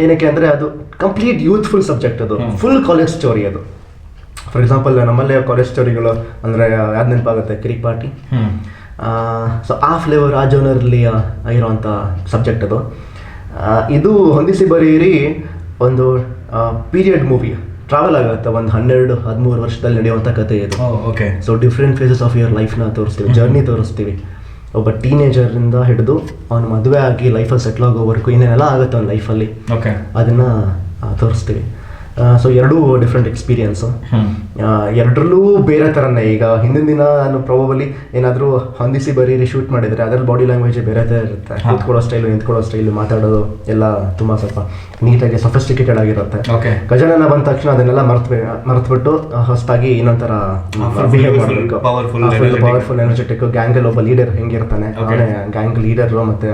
ಏನಕ್ಕೆ ಅಂದರೆ ಅದು ಕಂಪ್ಲೀಟ್ ಯೂತ್ಫುಲ್ ಸಬ್ಜೆಕ್ಟ್, ಅದು ಫುಲ್ ಕಾಲೇಜ್ ಸ್ಟೋರಿ ಅದು. ಫಾರ್ ಎಕ್ಸಾಂಪಲ್ ನಮ್ಮಲ್ಲೇ ಕಾಲೇಜ್ ಸ್ಟೋರಿಗಳು ಅಂದರೆ ಯಾವ್ದು ನೆನಪಾಗುತ್ತೆ, ಕಿರಿಕ್ ಪಾರ್ಟಿ. ಸೊ ಆ ಫ್ಲೇವರ್, ಆ ಜೋನರಲ್ಲಿ ಇರೋವಂಥ ಸಬ್ಜೆಕ್ಟ್ ಅದು. ಇದು ಹೊಂದಿಸಿ ಬರೀರಿ ಒಂದು ಪೀರಿಯಡ್ ಮೂವಿ, ಟ್ರಾವೆಲ್ ಆಗುತ್ತೆ, ಒಂದು 12-13 ವರ್ಷದಲ್ಲಿ ನಡೆಯುವಂಥ ಕಥೆ ಇದು. Okay, so different faces of your ಲೈಫ್ನ ತೋರಿಸ್ತೀವಿ, ಜರ್ನಿ ತೋರಿಸ್ತೀವಿ. ಒಬ್ಬ ಟೀನೇಜರಿಂದ ಹಿಡಿದು ಅವ್ನು ಮದುವೆ ಆಗಿ ಲೈಫಲ್ಲಿ ಸೆಟ್ಲ್ ಆಗೋವರೆಗೂ ಏನೇನೆಲ್ಲ ಆಗುತ್ತೆ ಅವ್ನ ಲೈಫಲ್ಲಿ, ಓಕೆ, ಅದನ್ನು ತೋರಿಸ್ತೀವಿ. ಸೊ ಎರಡೂ ಡಿಫ್ರೆಂಟ್ ಎಕ್ಸ್ಪೀರಿಯನ್ಸು, ಎರಡರಲ್ಲೂ ಬೇರೆ ಥರನೇ. ಈಗ ಹಿಂದಿನ ದಿನ ನಾನು ಪ್ರಾಬಬಲಿ ಏನಾದರೂ ಹೊಂದಿಸಿ ಬರೀರಿ ಶೂಟ್ ಮಾಡಿದರೆ ಅದರಲ್ಲಿ ಬಾಡಿ ಲ್ಯಾಂಗ್ವೇಜ್ ಬೇರೆ ಥರ ಇರುತ್ತೆ. ಕೂತ್ಕೊಳ್ಳೋ ಸ್ಟೈಲು, ನಿಂತ್ಕೊಳ್ಳೋ ಸ್ಟೈಲು, ಮಾತಾಡೋದು ಎಲ್ಲ ತುಂಬ ಸ್ವಲ್ಪ ನೀಟಾಗಿ ಸಫಿಸ್ಟಿಕೇಟೆಡ್ ಆಗಿರುತ್ತೆ. ಗಜಾನನ ಬಂದ ತಕ್ಷಣ ಅದನ್ನೆಲ್ಲ ಮರೆತುಬಿಟ್ಟು ಹೊಸದಾಗಿ ಇನ್ನೊಂಥರ ಬಿಹೇವ್ ಮಾಡಬೇಕು, ಪವರ್ಫುಲ್ ಎನರ್ಜೆಟಿಕ್. ಗ್ಯಾಂಗಲ್ಲಿ ಒಬ್ಬ ಲೀಡರ್ ಹೆಂಗಿರ್ತಾನೆ, ಅವನೇ ಗ್ಯಾಂಗ್ ಲೀಡರು, ಮತ್ತು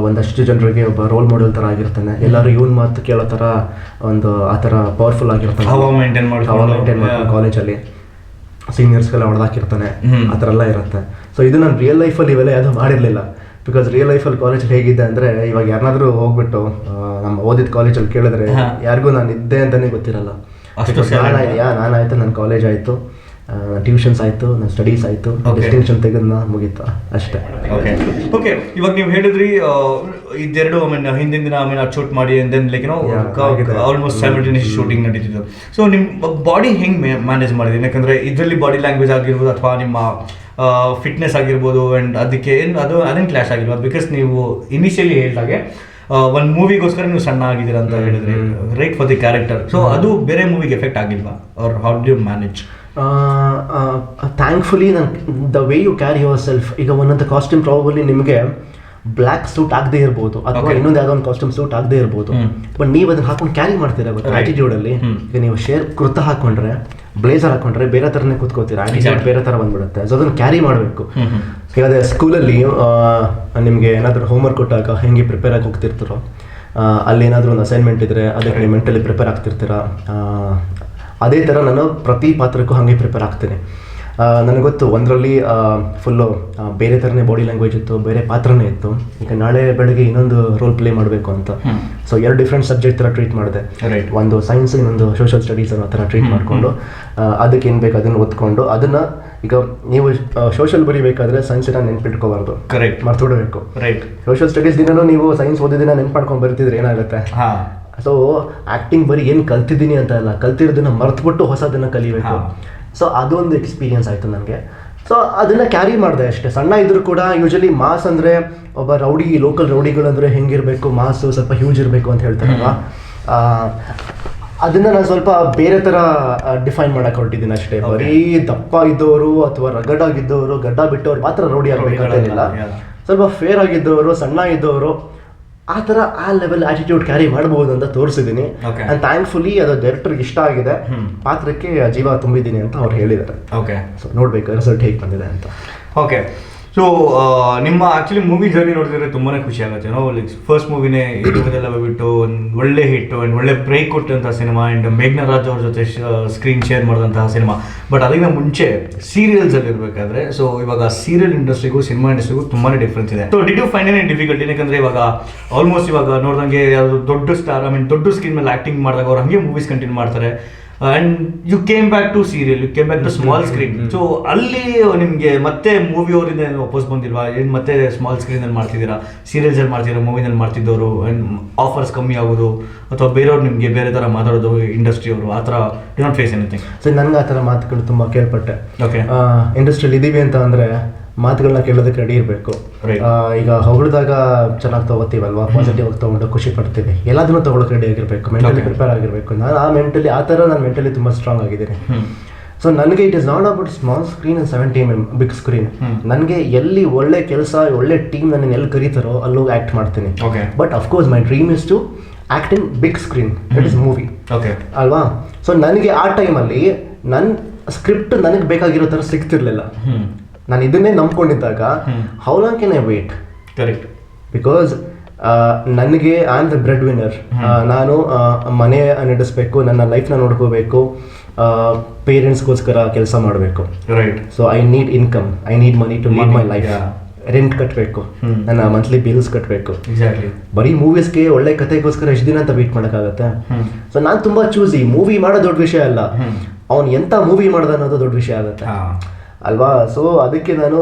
ಒಂದಷ್ಟು ಜನರಿಗೆ ಒಬ್ಬ ರೋಲ್ ಮಾಡೆಲ್ ಥರ ಆಗಿರ್ತಾನೆ. ಎಲ್ಲರೂ ಇವನ್ ಮಾತು ಕೇಳೋ ಥರ ಒಂದು ಆ ಥರ ಪವರ್ಫುಲ್ ಆಗಿರ್ತಾನೆ. ಮೇಂಟೈನ್ ಮಾಡ್ಕೊಂಡು ಕಾಲೇಜಲ್ಲಿ ಸೀನಿಯರ್ಸ್ಗೆಲ್ಲ ಹೊಡೆದಾಕಿರ್ತಾನೆ, ಆ ಥರ ಎಲ್ಲ ಇರುತ್ತೆ. ಸೊ ಇದು ನಾನು ರಿಯಲ್ ಲೈಫಲ್ಲಿ ಇವೆಲ್ಲ ಯಾವುದೂ ಮಾಡಿರಲಿಲ್ಲ. ಬಿಕಾಸ್ ರಿಯಲ್ ಲೈಫಲ್ಲಿ ಕಾಲೇಜ್ ಹೇಗಿದೆ ಅಂದರೆ, ಇವಾಗ ಯಾರನ್ನಾದ್ರೂ ಹೋಗ್ಬಿಟ್ಟು ನಮ್ಮ ಓದಿದ ಕಾಲೇಜಲ್ಲಿ ಕೇಳಿದ್ರೆ ಯಾರಿಗೂ ನಾನು ಇದ್ದೆ ಅಂತಲೇ ಗೊತ್ತಿರಲ್ಲ. ನಾನಾಯ್ತು, ನನ್ನ ಕಾಲೇಜ್ ಆಯಿತು, ಟ್ಯೂಷನ್ಸ್ ಆಯಿತು, ನನ್ನ ಸ್ಟಡೀಸ್ ಆಯಿತು, ಡಿಸ್ಟಿಂಕ್ಷನ್ ತೆಗೆದ್ನ ಮುಗೀತು ಅಷ್ಟೇ. ಓಕೆ ಓಕೆ ಇವಾಗ ನೀವು ಹೇಳಿದ್ರಿ ಇದೆರಡು ಹಿಂದಿನ ದಿನ ಶೂಟ್ ಮಾಡಿ then like almost simultaneous shooting ನಡೀತಿದ್ದು. ಸೊ ನಿಮ್ಮ ಬಾಡಿ ಹೆಂಗೆ ಮ್ಯಾನೇಜ್ ಮಾಡಿದ್ರಿ? ಯಾಕಂದರೆ ಇದರಲ್ಲಿ ಬಾಡಿ ಲ್ಯಾಂಗ್ವೇಜ್ ಆಗಿರ್ಬೋದು ಅಥವಾ ನಿಮ್ಮ ಫಿಟ್ನೆಸ್ ಆಗಿರ್ಬೋದು ಆ್ಯಂಡ್ ಅದಕ್ಕೆ ಅದೇನು ಕ್ಲಾಶ್ ಆಗಿರ್ಬೋದು? ಬಿಕಾಸ್ ನೀವು ಇನಿಷಿಯಲಿ ಹೇಳಿದಾಗೆ ಒಂದು ಮೂವಿಗೋಸ್ಕರ ನೀವು ಸಣ್ಣ ಆಗಿದ್ದೀರಾ ಅಂತ ಹೇಳಿದ್ರಿ, right, for the character. So ಅದು ಬೇರೆ ಮೂವಿಗೆ ಎಫೆಕ್ಟ್ ಆಗಿಲ್ವಾ or how do you manage? Thankfully the way you carry yourself, ಈಗ ಒಂದೊಂದು ಕಾಸ್ಟ್ಯೂಮ್ ಪ್ರಾಬಲಿ ನಿಮಗೆ ಬ್ಲ್ಯಾಕ್ ಸೂಟ್ ಆಗದೆ ಇರ್ಬೋದು ಅಥವಾ ಇನ್ನೊಂದು ಯಾವುದೋ ಒಂದು ಕಾಸ್ಟ್ಯೂಮ್ ಸೂಟ್ ಆಗದೆ ಇರ್ಬೋದು, ಬಟ್ ನೀವು ಅದನ್ನ ಹಾಕೊಂಡು ಕ್ಯಾರಿ ಮಾಡ್ತೀರಾ ಗೊತ್ತಾ ಆಟಿಟ್ಯೂಡಲ್ಲಿ. ಈಗ ನೀವು ಕುರ್ತಾ ಹಾಕೊಂಡ್ರೆ, ಬ್ಲೇಸರ್ ಹಾಕೊಂಡ್ರೆ ಬೇರೆ ಥರನೇ ಕೂತ್ಕೋತೀರಾ, ಆಟಿಟ್ಯೂಡ್ ಬೇರೆ ಥರ ಬಂದ್ಬಿಡುತ್ತೆ. ಸೊ ಅದನ್ನು ಕ್ಯಾರಿ ಮಾಡಬೇಕು. ಈಗ ಅದೇ ಸ್ಕೂಲಲ್ಲಿ ನಿಮಗೆ ಏನಾದರೂ ಹೋಮ್ವರ್ಕ್ ಕೊಟ್ಟಾಗ ಹೆಂಗೆ ಪ್ರಿಪೇರ್ ಆಗಿ ಹೋಗ್ತಿರ್ತೀರೋ, ಅಲ್ಲಿ ಏನಾದರೂ ಒಂದು ಅಸೈನ್ಮೆಂಟ್ ಇದ್ದರೆ ಅದಕ್ಕೆ ನೀವು ಮೆಂಟಲಿ ಪ್ರಿಪೇರ್ ಆಗ್ತಿರ್ತೀರಾ, ಅದೇ ಥರ ನಾನು ಪ್ರತಿ ಪಾತ್ರಕ್ಕೂ ಹಾಗೆ ಪ್ರಿಪೇರ್ ಆಗ್ತೀನಿ. ನನಗೆ ಗೊತ್ತು ಒಂದರಲ್ಲಿ ಫುಲ್ಲು ಬೇರೆ ಥರನೇ ಬಾಡಿ ಲ್ಯಾಂಗ್ವೇಜ್ ಇತ್ತು, ಬೇರೆ ಪಾತ್ರನೇ ಇತ್ತು. ಈಗ ನಾಳೆ ಬೆಳಗ್ಗೆ ಇನ್ನೊಂದು ರೋಲ್ ಪ್ಲೇ ಮಾಡಬೇಕು ಅಂತ, ಸೊ 2 ಡಿಫ್ರೆಂಟ್ ಸಬ್ಜೆಕ್ಟ್ ಥರ ಟ್ರೀಟ್ ಮಾಡಿದೆ. ಒಂದು ಸೈನ್ಸ್, ಇನ್ನೊಂದು ಸೋಷಿಯಲ್ ಸ್ಟಡೀಸ್ ಅನ್ನೋ ಥರ ಟ್ರೀಟ್ ಮಾಡಿಕೊಂಡು ಅದಕ್ಕೆ ಏನು ಬೇಕು ಅದನ್ನು ಓದ್ಕೊಂಡು ಅದನ್ನು, ಈಗ ನೀವು ಸೋಷಿಯಲ್ ಬರೀಬೇಕಾದ್ರೆ ಸೈನ್ಸಿನ ನೆನ್ಪಿಟ್ಕೋಬಾರ್ದು, ಕರೆಕ್ಟ್, ಮರ್ತುಬಿಡಬೇಕು. ರೈಟ್. ಸೋಷಿಯಲ್ ಸ್ಟಡೀಸ್ ದಿನನೂ ನೀವು ಸೈನ್ಸ್ ಓದಿದಿನ ನೆನ್ಪು ಮಾಡ್ಕೊಂಡು ಬರ್ತಿದ್ರೆ ಏನಾಗುತ್ತೆ? ಸೊ ಆ್ಯಕ್ಟಿಂಗ್ ಬರೀ ಏನು ಕಲ್ತಿದ್ದೀನಿ ಅಂತ ಅಲ್ಲ, ಕಲ್ತಿರೋದನ್ನ ಮರ್ತುಬಿಟ್ಟು ಹೊಸದನ್ನು ಕಲಿಬೇಕು. ಸೊ ಅದೊಂದು ಎಕ್ಸ್ಪೀರಿಯನ್ಸ್ ಆಯಿತು ನನಗೆ. ಸೊ ಅದನ್ನು ಕ್ಯಾರಿ ಮಾಡಿದೆ ಅಷ್ಟೇ. ಸಣ್ಣ ಇದ್ರೂ ಕೂಡ ಯೂಶಲಿ ಮಾಸ್ ಅಂದರೆ ಒಬ್ಬ ರೌಡಿ, ಲೋಕಲ್ ರೌಡಿಗಳಂದರೆ ಹೆಂಗಿರಬೇಕು, ಮಾಸು ಸ್ವಲ್ಪ ಹ್ಯೂಜ್ ಇರಬೇಕು ಅಂತ ಹೇಳ್ತಾರಲ್ವ, ಅದನ್ನು ನಾನು ಸ್ವಲ್ಪ ಬೇರೆ ಥರ ಡಿಫೈನ್ ಮಾಡೋಕೆ ಹೊರಟಿದ್ದೀನಿ ಅಷ್ಟೇ. ಬರೀ ದಪ್ಪ ಇದ್ದವರು ಅಥವಾ ರಗಡ್ ಆಗಿದ್ದವರು, ಗಡ್ಡ ಬಿಟ್ಟವ್ರು ಮಾತ್ರ ರೌಡಿ ಆಗಬೇಕಂತೇನಿಲ್ಲ. ಸ್ವಲ್ಪ ಫೇರ್ ಆಗಿದ್ದವರು, ಸಣ್ಣ ಇದ್ದವರು, ಆ ಥರ ಆ ಲೆವೆಲ್ ಆಟಿಟ್ಯೂಡ್ ಕ್ಯಾರಿ ಮಾಡ್ಬೋದು ಅಂತ ತೋರಿಸಿದ್ದೀನಿ. ಆ್ಯಂಡ್ ಥ್ಯಾಂಕ್ಫುಲಿ ಅದು ಡೈರೆಕ್ಟರ್ಗೆ ಇಷ್ಟ ಆಗಿದೆ, ಪಾತ್ರಕ್ಕೆ ಜೀವ ತುಂಬಿದ್ದೀನಿ ಅಂತ ಅವ್ರು ಹೇಳಿದ್ದಾರೆ. ಓಕೆ, ಸೊ ನೋಡಬೇಕು ರಿಸಲ್ಟ್ ಹೇಗೆ ಬಂದಿದೆ ಅಂತ. ಓಕೆ, ಸೊ ನಿಮ್ಮ ಆ್ಯಕ್ಚುಲಿ ಮೂವಿ ಜರ್ನಿ ನೋಡಿದ್ರೆ ತುಂಬಾ ಖುಷಿ ಆಗುತ್ತೆ. ಲೈಕ್ ಫಸ್ಟ್ ಮೂವಿನೇ ಇದೆಲ್ಲ ಬಿಟ್ಟು ಒಂದು ಒಳ್ಳೆ ಹಿಟ್ಟು ಆ್ಯಂಡ್ ಒಳ್ಳೆ ಬ್ರೇಕ್ ಕೊಟ್ಟಂತಹ ಸಿನಿಮಾ ಆ್ಯಂಡ್ ಮೇಘ್ನಾ ರಾಜ್ ಅವ್ರ ಜೊತೆ ಸ್ಕ್ರೀನ್ ಶೇರ್ ಮಾಡಿದಂತಹ ಸಿನಿಮಾ. ಬಟ್ ಅದಕ್ಕಿಂತ ಮುಂಚೆ ಸೀರಿಯಲ್ಸಲ್ಲಿ ಇರಬೇಕಾದ್ರೆ, ಸೊ ಇವಾಗ ಸೀರಿಯಲ್ ಇಂಡಸ್ಟ್ರಿಗೂ ಸಿನಿಮಾ ಇಂಡಸ್ಟ್ರಿಗೂ ತುಂಬಾ ಡಿಫ್ರೆನ್ಸ್ ಇದೆ. So did you find any difficulty? ಯಾಕಂದರೆ ಇವಾಗ ಆಲ್ಮೋಸ್ಟ್ ಇವಾಗ ನೋಡಿದಂಗೆ ಯಾವುದು ದೊಡ್ಡ ಸ್ಟಾರ್, ದೊಡ್ಡ ಸ್ಕ್ರೀನ್ ಮೇಲೆ ಆ್ಯಕ್ಟಿಂಗ್ ಮಾಡಿದಾಗ ಅವ್ರು ಹಾಗೆ ಮೂವೀಸ್ ಕಂಟಿನ್ಯೂ ಮಾಡ್ತಾರೆ. And you came back to serial, you came back to small screen. So ಅಲ್ಲಿ ನಿಮಗೆ ಮತ್ತೆ ಮೂವಿ ಅವರಿಂದ ವಾಪಸ್ ಬಂದಿಲ್ವಾ? ಏನು ಮತ್ತೆ ಸ್ಮಾಲ್ ಸ್ಕ್ರೀನಲ್ಲಿ ಮಾಡ್ತಿದ್ದೀರಾ, ಸೀರಿಯಲ್ಸಲ್ಲಿ ಮಾಡ್ತಿದ್ದೀರಾ, ಮೂವಿನಲ್ಲಿ ಮಾಡ್ತಿದ್ದವರು ಆ್ಯಂಡ್ ಆಫರ್ಸ್ ಕಮ್ಮಿ ಆಗೋದು ಅಥವಾ ಬೇರೆಯವ್ರು ನಿಮಗೆ ಬೇರೆ ಥರ ಮಾತಾಡೋದು ಇಂಡಸ್ಟ್ರಿಯವರು, ಆ ಥರ do not face anything? So ನನಗೆ ಆ ಥರ ಮಾತುಗಳು ತುಂಬ ಕೇಳ್ಪಟ್ಟೆ. ಓಕೆ, ಇಂಡಸ್ಟ್ರಿಯಲ್ಲಿ ಇದ್ದೀವಿ ಅಂತ ಅಂದರೆ ಮಾತುಗಳನ್ನ ಕೇಳೋದಕ್ಕೆ ರೆಡಿ ಇರಬೇಕು. ಈಗ ಹೊಗಳಿದಾಗ ಚೆನ್ನಾಗಿ ತೊಗೋತೀವಲ್ವಾ, ಪಾಸಿಟಿವ್ ಆಗಿ ತೊಗೊಂಡು ಖುಷಿ ಪಡ್ತೀವಿ, ಎಲ್ಲದನ್ನೂ ತೊಗೊಳಕ್ಕೆ ರೆಡಿ ಆಗಿರಬೇಕು, ಮೆಂಟಲಿ ಪ್ರಿಪೇರ್ ಆಗಿರಬೇಕು. ನಾನು ಆ ಥರ ನಾನು ಮೆಂಟಲಿ ತುಂಬ ಸ್ಟ್ರಾಂಗ್ ಆಗಿದ್ದೀನಿ. ಸೊ ನನಗೆ it is not about small screen and 70 mm big screen. ನನಗೆ ಎಲ್ಲಿ ಒಳ್ಳೆ ಕೆಲಸ, ಒಳ್ಳೆ ಟೀಮ್ ನನ್ನ ಎಲ್ಲಿ ಕರೀತಾರೋ ಅಲ್ಲೋಗಿ ಆ್ಯಕ್ಟ್ ಮಾಡ್ತೀನಿ. But of course my dream is to act in big screen, that is movie, ಅಲ್ವಾ? ಸೊ ನನಗೆ ಆ ಟೈಮಲ್ಲಿ ನನ್ನ ಸ್ಕ್ರಿಪ್ಟ್ ನನಗೆ ಬೇಕಾಗಿರೋ ಥರ ಸಿಗ್ತಿರ್ಲಿಲ್ಲ. ನಾನು ಇದನ್ನೇ ನಂಬ್ಕೊಂಡಿದ್ದಾಗ how long can I wait? Correct. Because ನನಗೆ I am the breadwinner. ನಾನು ಮನೆ ನಡೆಸಬೇಕು, ನನ್ನ ಲೈಫ್ನ ನೋಡ್ಕೋಬೇಕು, ಪೇರೆಂಟ್ಸ್ಗೋಸ್ಕರ ಕೆಲಸ ಮಾಡಬೇಕು. Right. So I need income, I need money to live my life. Rent ಕಟ್ಟಬೇಕು, ನನ್ನ ಮಂತ್ಲಿ ಬಿಲ್ಸ್ ಕಟ್ಟಬೇಕು. ಬರೀ ಮೂವೀಸ್ಗೆ ಒಳ್ಳೆ ಕತೆಗೋಸ್ಕರ ಎಷ್ಟು ದಿನ ಅಂತ ವೇಟ್ ಮಾಡೋಕ್ಕಾಗತ್ತೆ? ಸೊ ನಾನು ತುಂಬ ಚೂಸಿ. ಮೂವಿ ಮಾಡೋದು ದೊಡ್ಡ ವಿಷಯ ಅಲ್ಲ, ಅವ್ನು ಎಂಥ ಮೂವಿ ಮಾಡ್ದ ಅನ್ನೋದು ದೊಡ್ಡ ವಿಷಯ ಆಗುತ್ತೆ, ಅಲ್ವಾ? ಸೊ ಅದಕ್ಕೆ ನಾನು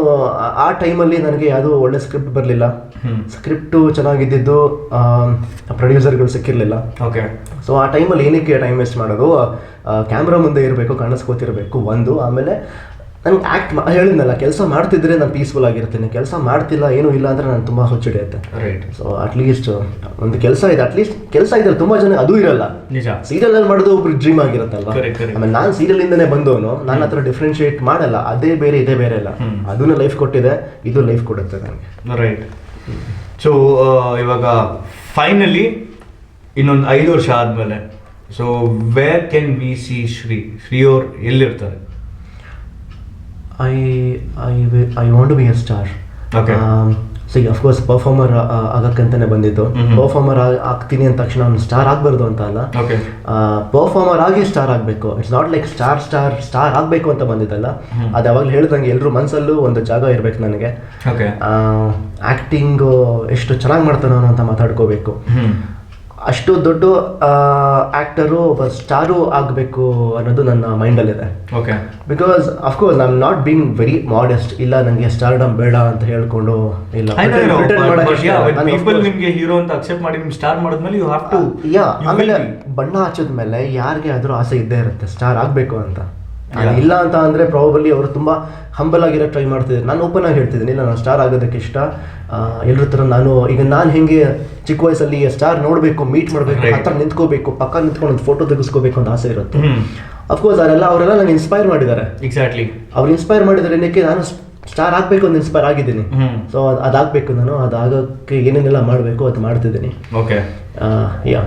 ಆ ಟೈಮಲ್ಲಿ ನನಗೆ ಯಾವುದೂ ಒಳ್ಳೆ ಸ್ಕ್ರಿಪ್ಟ್ ಬರಲಿಲ್ಲ. ಸ್ಕ್ರಿಪ್ಟು ಚೆನ್ನಾಗಿದ್ದಿದ್ದು, ಪ್ರೊಡ್ಯೂಸರ್ಗಳು ಸಿಕ್ಕಿರಲಿಲ್ಲ. ಓಕೆ. ಸೊ ಆ ಟೈಮಲ್ಲಿ ಏನಕ್ಕೆ ಟೈಮ್ ವೇಸ್ಟ್ ಮಾಡೋದು? ಕ್ಯಾಮ್ರಾ ಮುಂದೆ ಇರಬೇಕು, ಕಾಣಿಸ್ಕೋತಿರ್ಬೇಕು ಒಂದು. ಆಮೇಲೆ ನನಗೆ ಹೇಳಿದ್ನಲ್ಲ, ಕೆಲಸ ಮಾಡ್ತಿದ್ರೆ ನಾನು ಪೀಸ್ಫುಲ್ ಆಗಿರ್ತೀನಿ. ಕೆಲಸ ಮಾಡ್ತಿಲ್ಲ, ಏನೂ ಇಲ್ಲ ಅಂದರೆ ನಾನು ತುಂಬ ಹುಚ್ಚಿಡಿಯುತ್ತೆ. ರೈಟ್. ಸೊ ಅಟ್ಲೀಸ್ಟ್ ಒಂದು ಕೆಲಸ ಇದೆ, ಅಟ್ಲೀಸ್ಟ್ ಕೆಲಸ ಇದೆ. ತುಂಬ ಜನ ಅದು ಇರಲ್ಲ. ನಿಜ. ಸೀರಿಯಲಲ್ಲಿ ಮಾಡೋದು ಒಬ್ರು ಡ್ರೀಮ್ ಆಗಿರುತ್ತಲ್ವ. ಆಮೇಲೆ ನಾನು ಸೀರಿಯಲಿಂದನೇ ಬಂದವನು, ನಾನು ಆ ಥರ ಡಿಫ್ರೆನ್ಶಿಯೇಟ್ ಮಾಡಲ್ಲ. ಅದೇ ಬೇರೆ, ಇದೇ ಬೇರೆ ಇಲ್ಲ. ಅದನ್ನು ಲೈಫ್ ಕೊಟ್ಟಿದೆ, ಇದು ಲೈಫ್ ಕೊಡುತ್ತೆ ನನಗೆ. ರೈಟ್. ಸೊ ಇವಾಗ ಫೈನಲಿ ಇನ್ನೊಂದು 5 ವರ್ಷ ಆದಮೇಲೆ, so where can we C Shri ಅವ್ರು ಎಲ್ಲಿರ್ತಾರೆ? I want to be a star. Okay. So of course performer ಆಗಕ್ಕಂತಾನೆ ಬಂದಿದ್ದು. ಪರ್ಫಾರ್ಮರ್ ಆಗ್ತೀನಿ ಅಂದ ತಕ್ಷಣ ಅವ್ನು ಸ್ಟಾರ್ ಆಗಬಾರ್ದು ಅಂತ ಅಲ್ಲ, ಪರ್ಫಾರ್ಮರ್ ಆಗಿ ಸ್ಟಾರ್ ಆಗಬೇಕು. ಇಟ್ಸ್ ನಾಟ್ ಲೈಕ್ ಸ್ಟಾರ್ ಆಗಬೇಕು ಅಂತ ಬಂದಿದ್ದಲ್ಲ. ಅದು ಯಾವಾಗಲೂ ಹೇಳ್ದಂಗೆ ಎಲ್ಲರೂ ಮನಸ್ಸಲ್ಲೂ ಒಂದು ಜಾಗ ಇರಬೇಕು ನನಗೆ. ಆ್ಯಕ್ಟಿಂಗು ಎಷ್ಟು ಚೆನ್ನಾಗಿ ಮಾಡ್ತಾನೋ ಅಂತ ಮಾತಾಡ್ಕೋಬೇಕು. ಅಷ್ಟು ದೊಡ್ಡ ಆ್ಯಕ್ಟರು ಒಬ್ಬ ಸ್ಟಾರು ಆಗಬೇಕು ಅನ್ನೋದು ನನ್ನ ಮೈಂಡಲ್ಲಿದೆ. Okay. Because of course I am not being very modest. ಇಲ್ಲ ನನಗೆ ಸ್ಟಾರ್ಡಮ್ ಬೇಡ ಅಂತ ಹೇಳ್ಕೊಂಡು ಇಲ್ಲ ನಿಮಗೆ ಹೀರೋ ಅಂತ ಅಕ್ಸೆಪ್ಟ್ ಮಾಡಿ ನಿಮ್ಗೆ ಸ್ಟಾರ್ ಮಾಡಿದ್ಮೇಲೆ ಯು ಹ್ಯಾವ್ ಟು ಆಮೇಲೆ ಬಣ್ಣ ಹಚ್ಚಿದ್ಮೇಲೆ ಯಾರಿಗೆ ಆದರೂ ಆಸೆ ಇದ್ದೇ ಇರುತ್ತೆ ಸ್ಟಾರ್ ಆಗಬೇಕು ಅಂತ. ಇಲ್ಲ ಅಂತ ಅಂದರೆ ಪ್ರಾಬಲಿ ಅವರು ತುಂಬ ಹಂಬಲ್ ಆಗಿರೋ ಟ್ರೈ ಮಾಡ್ತಿದ್ದಾರೆ. ನಾನು ಓಪನ್ ಆಗಿ ಹೇಳ್ತಿದ್ದೀನಿ, ಇಲ್ಲ ನಾನು ಸ್ಟಾರ್ ಆಗೋದಕ್ಕೆ ಇಷ್ಟ. ಎಲ್ಲರ ಥರ ನಾನು ಹೆಂಗೆ ಚಿಕ್ಕ ವಯಸ್ಸಲ್ಲಿ ಸ್ಟಾರ್ ನೋಡಬೇಕು, ಮೀಟ್ ಮಾಡಬೇಕು, ಹತ್ರ ನಿಂತ್ಕೋಬೇಕು, ಪಕ್ಕ ನಿಂತ್ಕೊಂಡು ಒಂದು ಫೋಟೋ ತೆಗೆಸ್ಕೋಬೇಕು ಅಂತ ಆಸೆ ಇರುತ್ತೆ. ಅಫ್ಕೋರ್ಸ್ ಅವರೆಲ್ಲ ನಂಗೆ ಇನ್ಸ್ಪೈರ್ ಮಾಡಿದ್ದಾರೆ. ಎಕ್ಸಾಕ್ಟ್ಲಿ, ಅವ್ರು ಇನ್ಸ್ಪೈರ್ ಮಾಡಿದ್ದಾರೆ. ಏನಕ್ಕೆ ನಾನು ಸ್ಟಾರ್ ಆಗಬೇಕು ಅಂತ ಇನ್ಸ್ಪೈರ್ ಆಗಿದ್ದೀನಿ. ಸೊ ಅದಾಗಬೇಕು, ನಾನು ಅದಾಗೋಕ್ಕೆ ಏನೇನೆಲ್ಲ ಮಾಡಬೇಕು ಅದು ಮಾಡ್ತಿದ್ದೀನಿ. ಓಕೆ. ಯಾ.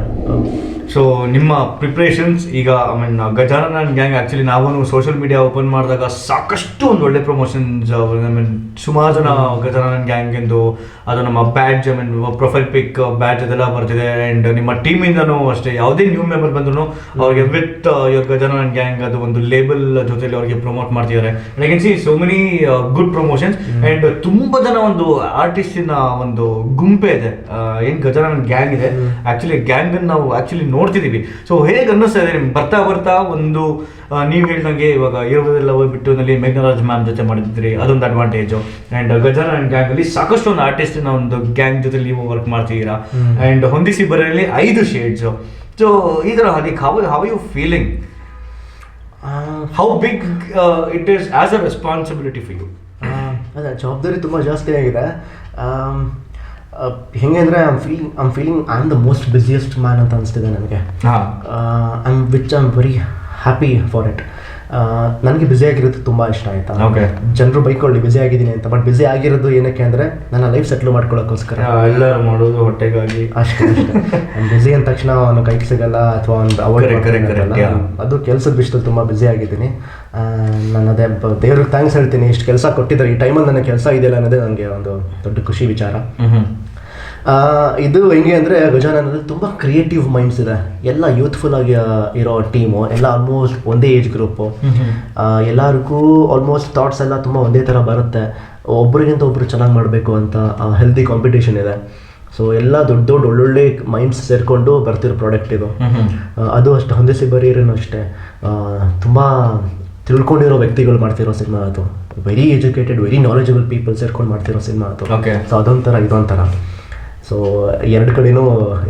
ಸೊ ನಿಮ್ಮ ಪ್ರಿಪ್ರೇಷನ್ಸ್ ಈಗ I mean Gajanana gang actually ನಾವು ಸೋಷಿಯಲ್ ಮೀಡಿಯಾ ಓಪನ್ ಮಾಡಿದಾಗ ಸಾಕಷ್ಟು ಒಂದು ಒಳ್ಳೆ ಪ್ರಮೋಷನ್ಸ್ ಐ ಮೀನ್ ಸುಮಾರು ಜನ ಗಜಾನನ ಗ್ಯಾಂಗ್ ಎಂದು ಅದು ನಮ್ಮ badge I mean profile pick badge ಅದೆಲ್ಲ ಬರ್ತಿದೆ. ಆ್ಯಂಡ್ ನಿಮ್ಮ ಟೀಮಿಂದನೂ ಅಷ್ಟೇ ಯಾವುದೇ ನ್ಯೂ ಮೆಂಬರ್ ಬಂದ್ರು ಅವ್ರಿಗೆ ವಿತ್ ಯುವರ್ ಗಜಾನನ ಗ್ಯಾಂಗ್ ಅದು ಒಂದು ಲೇಬಲ್ ಜೊತೆಲಿ ಅವ್ರಿಗೆ ಪ್ರಮೋಟ್ ಮಾಡ್ತಿದ್ದಾರೆ. I can see so many good promotions. And ತುಂಬ ಜನ ಒಂದು ಆರ್ಟಿಸ್ಟಿನ ಒಂದು ಗುಂಪೆ ಇದೆ, ಏನು ಗಜಾನನ ಗ್ಯಾಂಗ್ ಇದೆ. ಆ್ಯಕ್ಚುಲಿ ಗ್ಯಾಂಗನ್ನು ನಾವು ಆ್ಯಕ್ಚುಲಿ ನೋಡ್ತಿದ್ದೀವಿ. ಸೊ ಹೇಗೆ ಅನ್ನಿಸ್ತಾ ಇದೆ ನಿಮ್ಗೆ ಬರ್ತಾ ಒಂದು ನೀವು ಹೇಳ್ದಂಗೆ ಇವಾಗ ಇರೋದೆಲ್ಲ ಹೋಗ್ಬಿಟ್ಟು ನಲ್ಲಿ ಮೇಘನರಾಜ್ ಮ್ಯಾಮ್ ಜೊತೆ ಮಾಡಿದ್ರಿ, ಅದೊಂದು ಅಡ್ವಾಂಟೇಜು. ಆ್ಯಂಡ್ ಗಜಾನನ ಗ್ಯಾಂಗ್ ಅಲ್ಲಿ ಸಾಕಷ್ಟು ಒಂದು ಆರ್ಟಿಸ್ಟಿನ ಒಂದು ಗ್ಯಾಂಗ್ ಜೊತೆ ನೀವು ವರ್ಕ್ ಮಾಡ್ತಿದ್ದೀರಾ. ಆ್ಯಂಡ್ ಹೊಂದಿಸಿ ಬರೆಯಲ್ಲಿ 5 ಶೇಡ್ಸು. ಸೊ ಈ ಥರ ಅದಕ್ಕೆ how you feeling, how big it is as a responsibility for you? ಅದೇ ಜವಾಬ್ದಾರಿ ತುಂಬ ಜಾಸ್ತಿ ಆಗಿದೆ. ಹೆಂಗೆ ಅಂದರೆ I am the most busiest man ಅಂತ ಅನಿಸ್ತಿದೆ ನನಗೆ. I am very happy for it. ನನಗೆ ಬ್ಯುಸಿ ಆಗಿರೋದು ತುಂಬ ಇಷ್ಟ ಆಯಿತಾ. ಜನರು ಬೈಕೊಳ್ಳಿ ಬ್ಯುಸಿ ಆಗಿದ್ದೀನಿ ಅಂತ, ಬಟ್ ಬ್ಯುಸಿ ಆಗಿರೋದು ಏನಕ್ಕೆ ಅಂದರೆ ನನ್ನ ಲೈಫ್ ಸೆಟ್ಲ್ ಮಾಡ್ಕೊಳ್ಳೋಕ್ಕೋಸ್ಕರ. ಎಲ್ಲರೂ ಮಾಡೋದು ಹೊಟ್ಟೆಗಾಗಿ ಅಷ್ಟೇ. ಬ್ಯುಸಿ ಅಂದ ತಕ್ಷಣ ಅವನು ಕೈಗೆ ಸಿಗಲ್ಲ ಅಥವಾ ಒಂದು ಅವಾಯ್ಡ್, ಅದು ಕೆಲಸದ ವಿಷಯದಲ್ಲಿ ತುಂಬ ಬ್ಯುಸಿ ಆಗಿದ್ದೀನಿ. ನಾನು ಅದೇ ದೇವ್ರಿಗೆ ಥ್ಯಾಂಕ್ಸ್ ಹೇಳ್ತೀನಿ, ಇಷ್ಟು ಕೆಲಸ ಕೊಟ್ಟಿದ್ದಾರೆ, ಈ ಟೈಮಲ್ಲಿ ನನಗೆ ಕೆಲಸ ಇದೆಯಲ್ಲ ಅನ್ನೋದೇ ನನಗೆ ಒಂದು ದೊಡ್ಡ ಖುಷಿ ವಿಚಾರ. ಇದು ಹೆಂಗೆ ಅಂದರೆ ಗಜಾನನಲ್ಲಿ ತುಂಬ ಕ್ರಿಯೇಟಿವ್ ಮೈಂಡ್ಸ್ ಇದೆ. ಎಲ್ಲ ಯೂತ್ಫುಲ್ ಆಗಿ ಇರೋ ಟೀಮು, ಎಲ್ಲ ಆಲ್ಮೋಸ್ಟ್ ಒಂದೇ ಏಜ್ ಗ್ರೂಪು. ಎಲ್ಲರಿಗೂ ಆಲ್ಮೋಸ್ಟ್ ಥಾಟ್ಸ್ ಎಲ್ಲ ತುಂಬ ಒಂದೇ ಥರ ಬರುತ್ತೆ. ಒಬ್ರಿಗಿಂತ ಒಬ್ರು ಚೆನ್ನಾಗಿ ಮಾಡಬೇಕು ಅಂತ ಹೆಲ್ದಿ ಕಾಂಪಿಟೇಷನ್ ಇದೆ. ಸೊ ಎಲ್ಲ ದೊಡ್ಡ ಒಳ್ಳೊಳ್ಳೆ ಮೈಂಡ್ಸ್ ಸೇರಿಕೊಂಡು ಬರ್ತಿರೋ ಪ್ರಾಡಕ್ಟ್ ಇದು. ಅದು ಅಷ್ಟು ಹೊಂದಿಸಿ ಬರೀರೇನು ಅಷ್ಟೇ ತುಂಬ ತಿಳ್ಕೊಂಡಿರೋ ವ್ಯಕ್ತಿಗಳು ಮಾಡ್ತಿರೋ ಸಿನಿಮಾ ಅದು. Very educated, very knowledgeable people ಸೇರ್ಕೊಂಡು ಮಾಡ್ತಿರೋ ಸಿನಿಮಾ ಅದು. ಸೊ ಅದೊಂಥರ ಇದೊಂಥರ. ಸೊ ಎರಡು ಕಡೆನೂ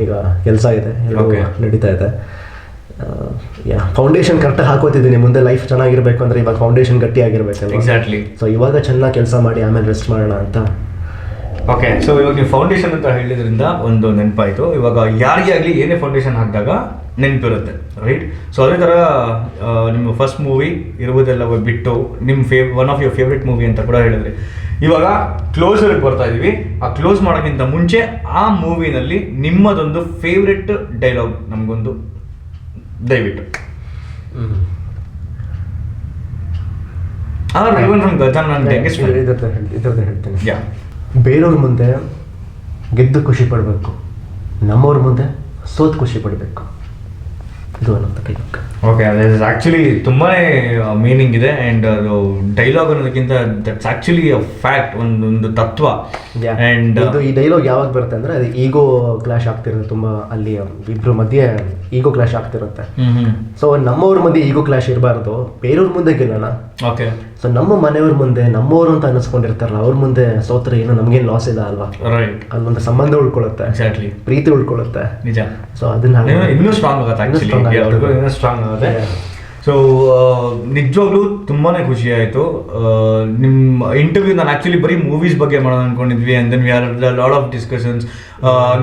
ಈಗ ಕೆಲಸ ಇದೆ, ನಡೀತಾ ಇದೆ. ಫೌಂಡೇಶನ್ ಕರೆಕ್ಟಾಗಿ ಹಾಕೋತಿದ್ದೀನಿ. ಮುಂದೆ ಲೈಫ್ ಚೆನ್ನಾಗಿರ್ಬೇಕು ಅಂದರೆ ಇವಾಗ ಫೌಂಡೇಶನ್ ಗಟ್ಟಿ ಆಗಿರ್ಬೇಕಲ್ಲ. ಎಕ್ಸಾಕ್ಟ್ಲಿ. ಸೊ ಇವಾಗ ಚೆನ್ನಾಗಿ ಕೆಲಸ ಮಾಡಿ ಆಮೇಲೆ ರೆಸ್ಟ್ ಮಾಡೋಣ ಅಂತ. ಓಕೆ. ಸೊ ಇವಾಗ ನೀವು ಫೌಂಡೇಶನ್ ಅಂತ ಹೇಳಿದ್ರಿಂದ ಒಂದು ನೆನಪಾಯಿತು. ಇವಾಗ ಯಾರಿಗೇ ಆಗಲಿ ಏನೇ ಫೌಂಡೇಶನ್ ಹಾಕಿದಾಗ ನೆನಪಿರುತ್ತೆ, ರೈಟ್? ಸೊ ಅದೇ ಥರ ನಿಮ್ಮ ಫಸ್ಟ್ ಮೂವಿ ಇರುವುದೆಲ್ಲ ಬಿಟ್ಟು ನಿಮ್ಮ one of your favourite movie ಅಂತ ಕೂಡ ಹೇಳಿದ್ರಿ. ಇವಾಗ ಕ್ಲೋಸರ್ಗೆ ಬರ್ತಾ ಇದ್ದೀವಿ. ಆ ಕ್ಲೋಸ್ ಮಾಡೋಕ್ಕಿಂತ ಮುಂಚೆ ಆ ಮೂವಿನಲ್ಲಿ ನಿಮ್ಮದೊಂದು ಫೇವ್ರೆಟ್ ಡೈಲಾಗ್ ನಮಗೊಂದು ದಯವಿಟ್ಟು. ಇದ್ರದ್ದು ಹೇಳ್ತೀನಿ. ಬೇರೆಯವ್ರ ಮುಂದೆ ಗೆದ್ದು ಖುಷಿ ಪಡಬೇಕು, ನಮ್ಮವ್ರ ಮುಂದೆ ಸೋತ್ ಖುಷಿ ಪಡಬೇಕು. ಇದು ಅನ್ನೋದು ಡೈಲಾಗ್. ಓಕೆ, ಅದು ಆ್ಯಕ್ಚುಲಿ ತುಂಬಾ ಮೀನಿಂಗ್ ಇದೆ. ಆ್ಯಂಡ್ ಅದು ಡೈಲಾಗ್ ಅನ್ನೋದಕ್ಕಿಂತ ದಟ್ಸ್ ಆ್ಯಕ್ಚುಲಿ ಅ ಫ್ಯಾಕ್ಟ್, ಒಂದು ತತ್ವ. ಆ್ಯಂಡ್ ಈ ಡೈಲಾಗ್ ಯಾವಾಗ ಬರುತ್ತೆ ಅಂದರೆ ಅದು ಈಗೋ ಕ್ಲಾಶ್ ಆಗ್ತಿರುತ್ತೆ ತುಂಬ. ಅಲ್ಲಿ ಇಬ್ಬರ ಮಧ್ಯೆ ಈಗೋ ಕ್ಲಾಶ್ ಆಗ್ತಿರುತ್ತೆ. ಸೊ ನಮ್ಮವ್ರ ಮಧ್ಯೆ ಈಗೋ ಕ್ಲಾಶ್ ಇರಬಾರ್ದು, ಬೇರೆಯವ್ರ ಮುಂದೆ ಗೆಲ್ಲೋಣ. ಓಕೆ. ಸೊ ನಮ್ಮ ಮನೆಯವ್ರ ಮುಂದೆ ನಮ್ಮವರು ಅಂತ ಅನ್ನಿಸ್ಕೊಂಡಿರ್ತಾರಲ್ಲ, ಅವ್ರ ಮುಂದೆ ಸೋತ್ರೆ ಏನು ನಮ್ಗೇನು ಲಾಸ್ ಇಲ್ಲ ಅಲ್ವಾ? ರೈಟ್. ಅಲ್ಲೊಂದು ಸಂಬಂಧ ಉಳ್ಕೊಳ್ಳುತ್ತೆ, ಎಕ್ಸಾಕ್ಟ್ಲಿ, ಪ್ರೀತಿ ಉಳ್ಕೊಳ್ಳುತ್ತೆ. ನಿಜ. ಸೊ ಅದನ್ನ ಇನ್ನೂ ಸ್ಟ್ರಾಂಗ್ ಆಗುತ್ತೆ, ಇನ್ನೂ ಸ್ಟ್ರಾಂಗ್ ಆಗುತ್ತೆ. ಸೊ ನಿಜವಾಗ್ಲೂ ತುಂಬಾ ಖುಷಿ ಆಯಿತು. ನಿಮ್ಮ ಇಂಟರ್ವ್ಯೂ ನಾನು ಆ್ಯಕ್ಚುಲಿ ಬರೀ ಮೂವೀಸ್ ಬಗ್ಗೆ ಮಾಡೋಣ ಅಂದ್ಕೊಂಡಿದ್ವಿ. And then we are lot of discussions.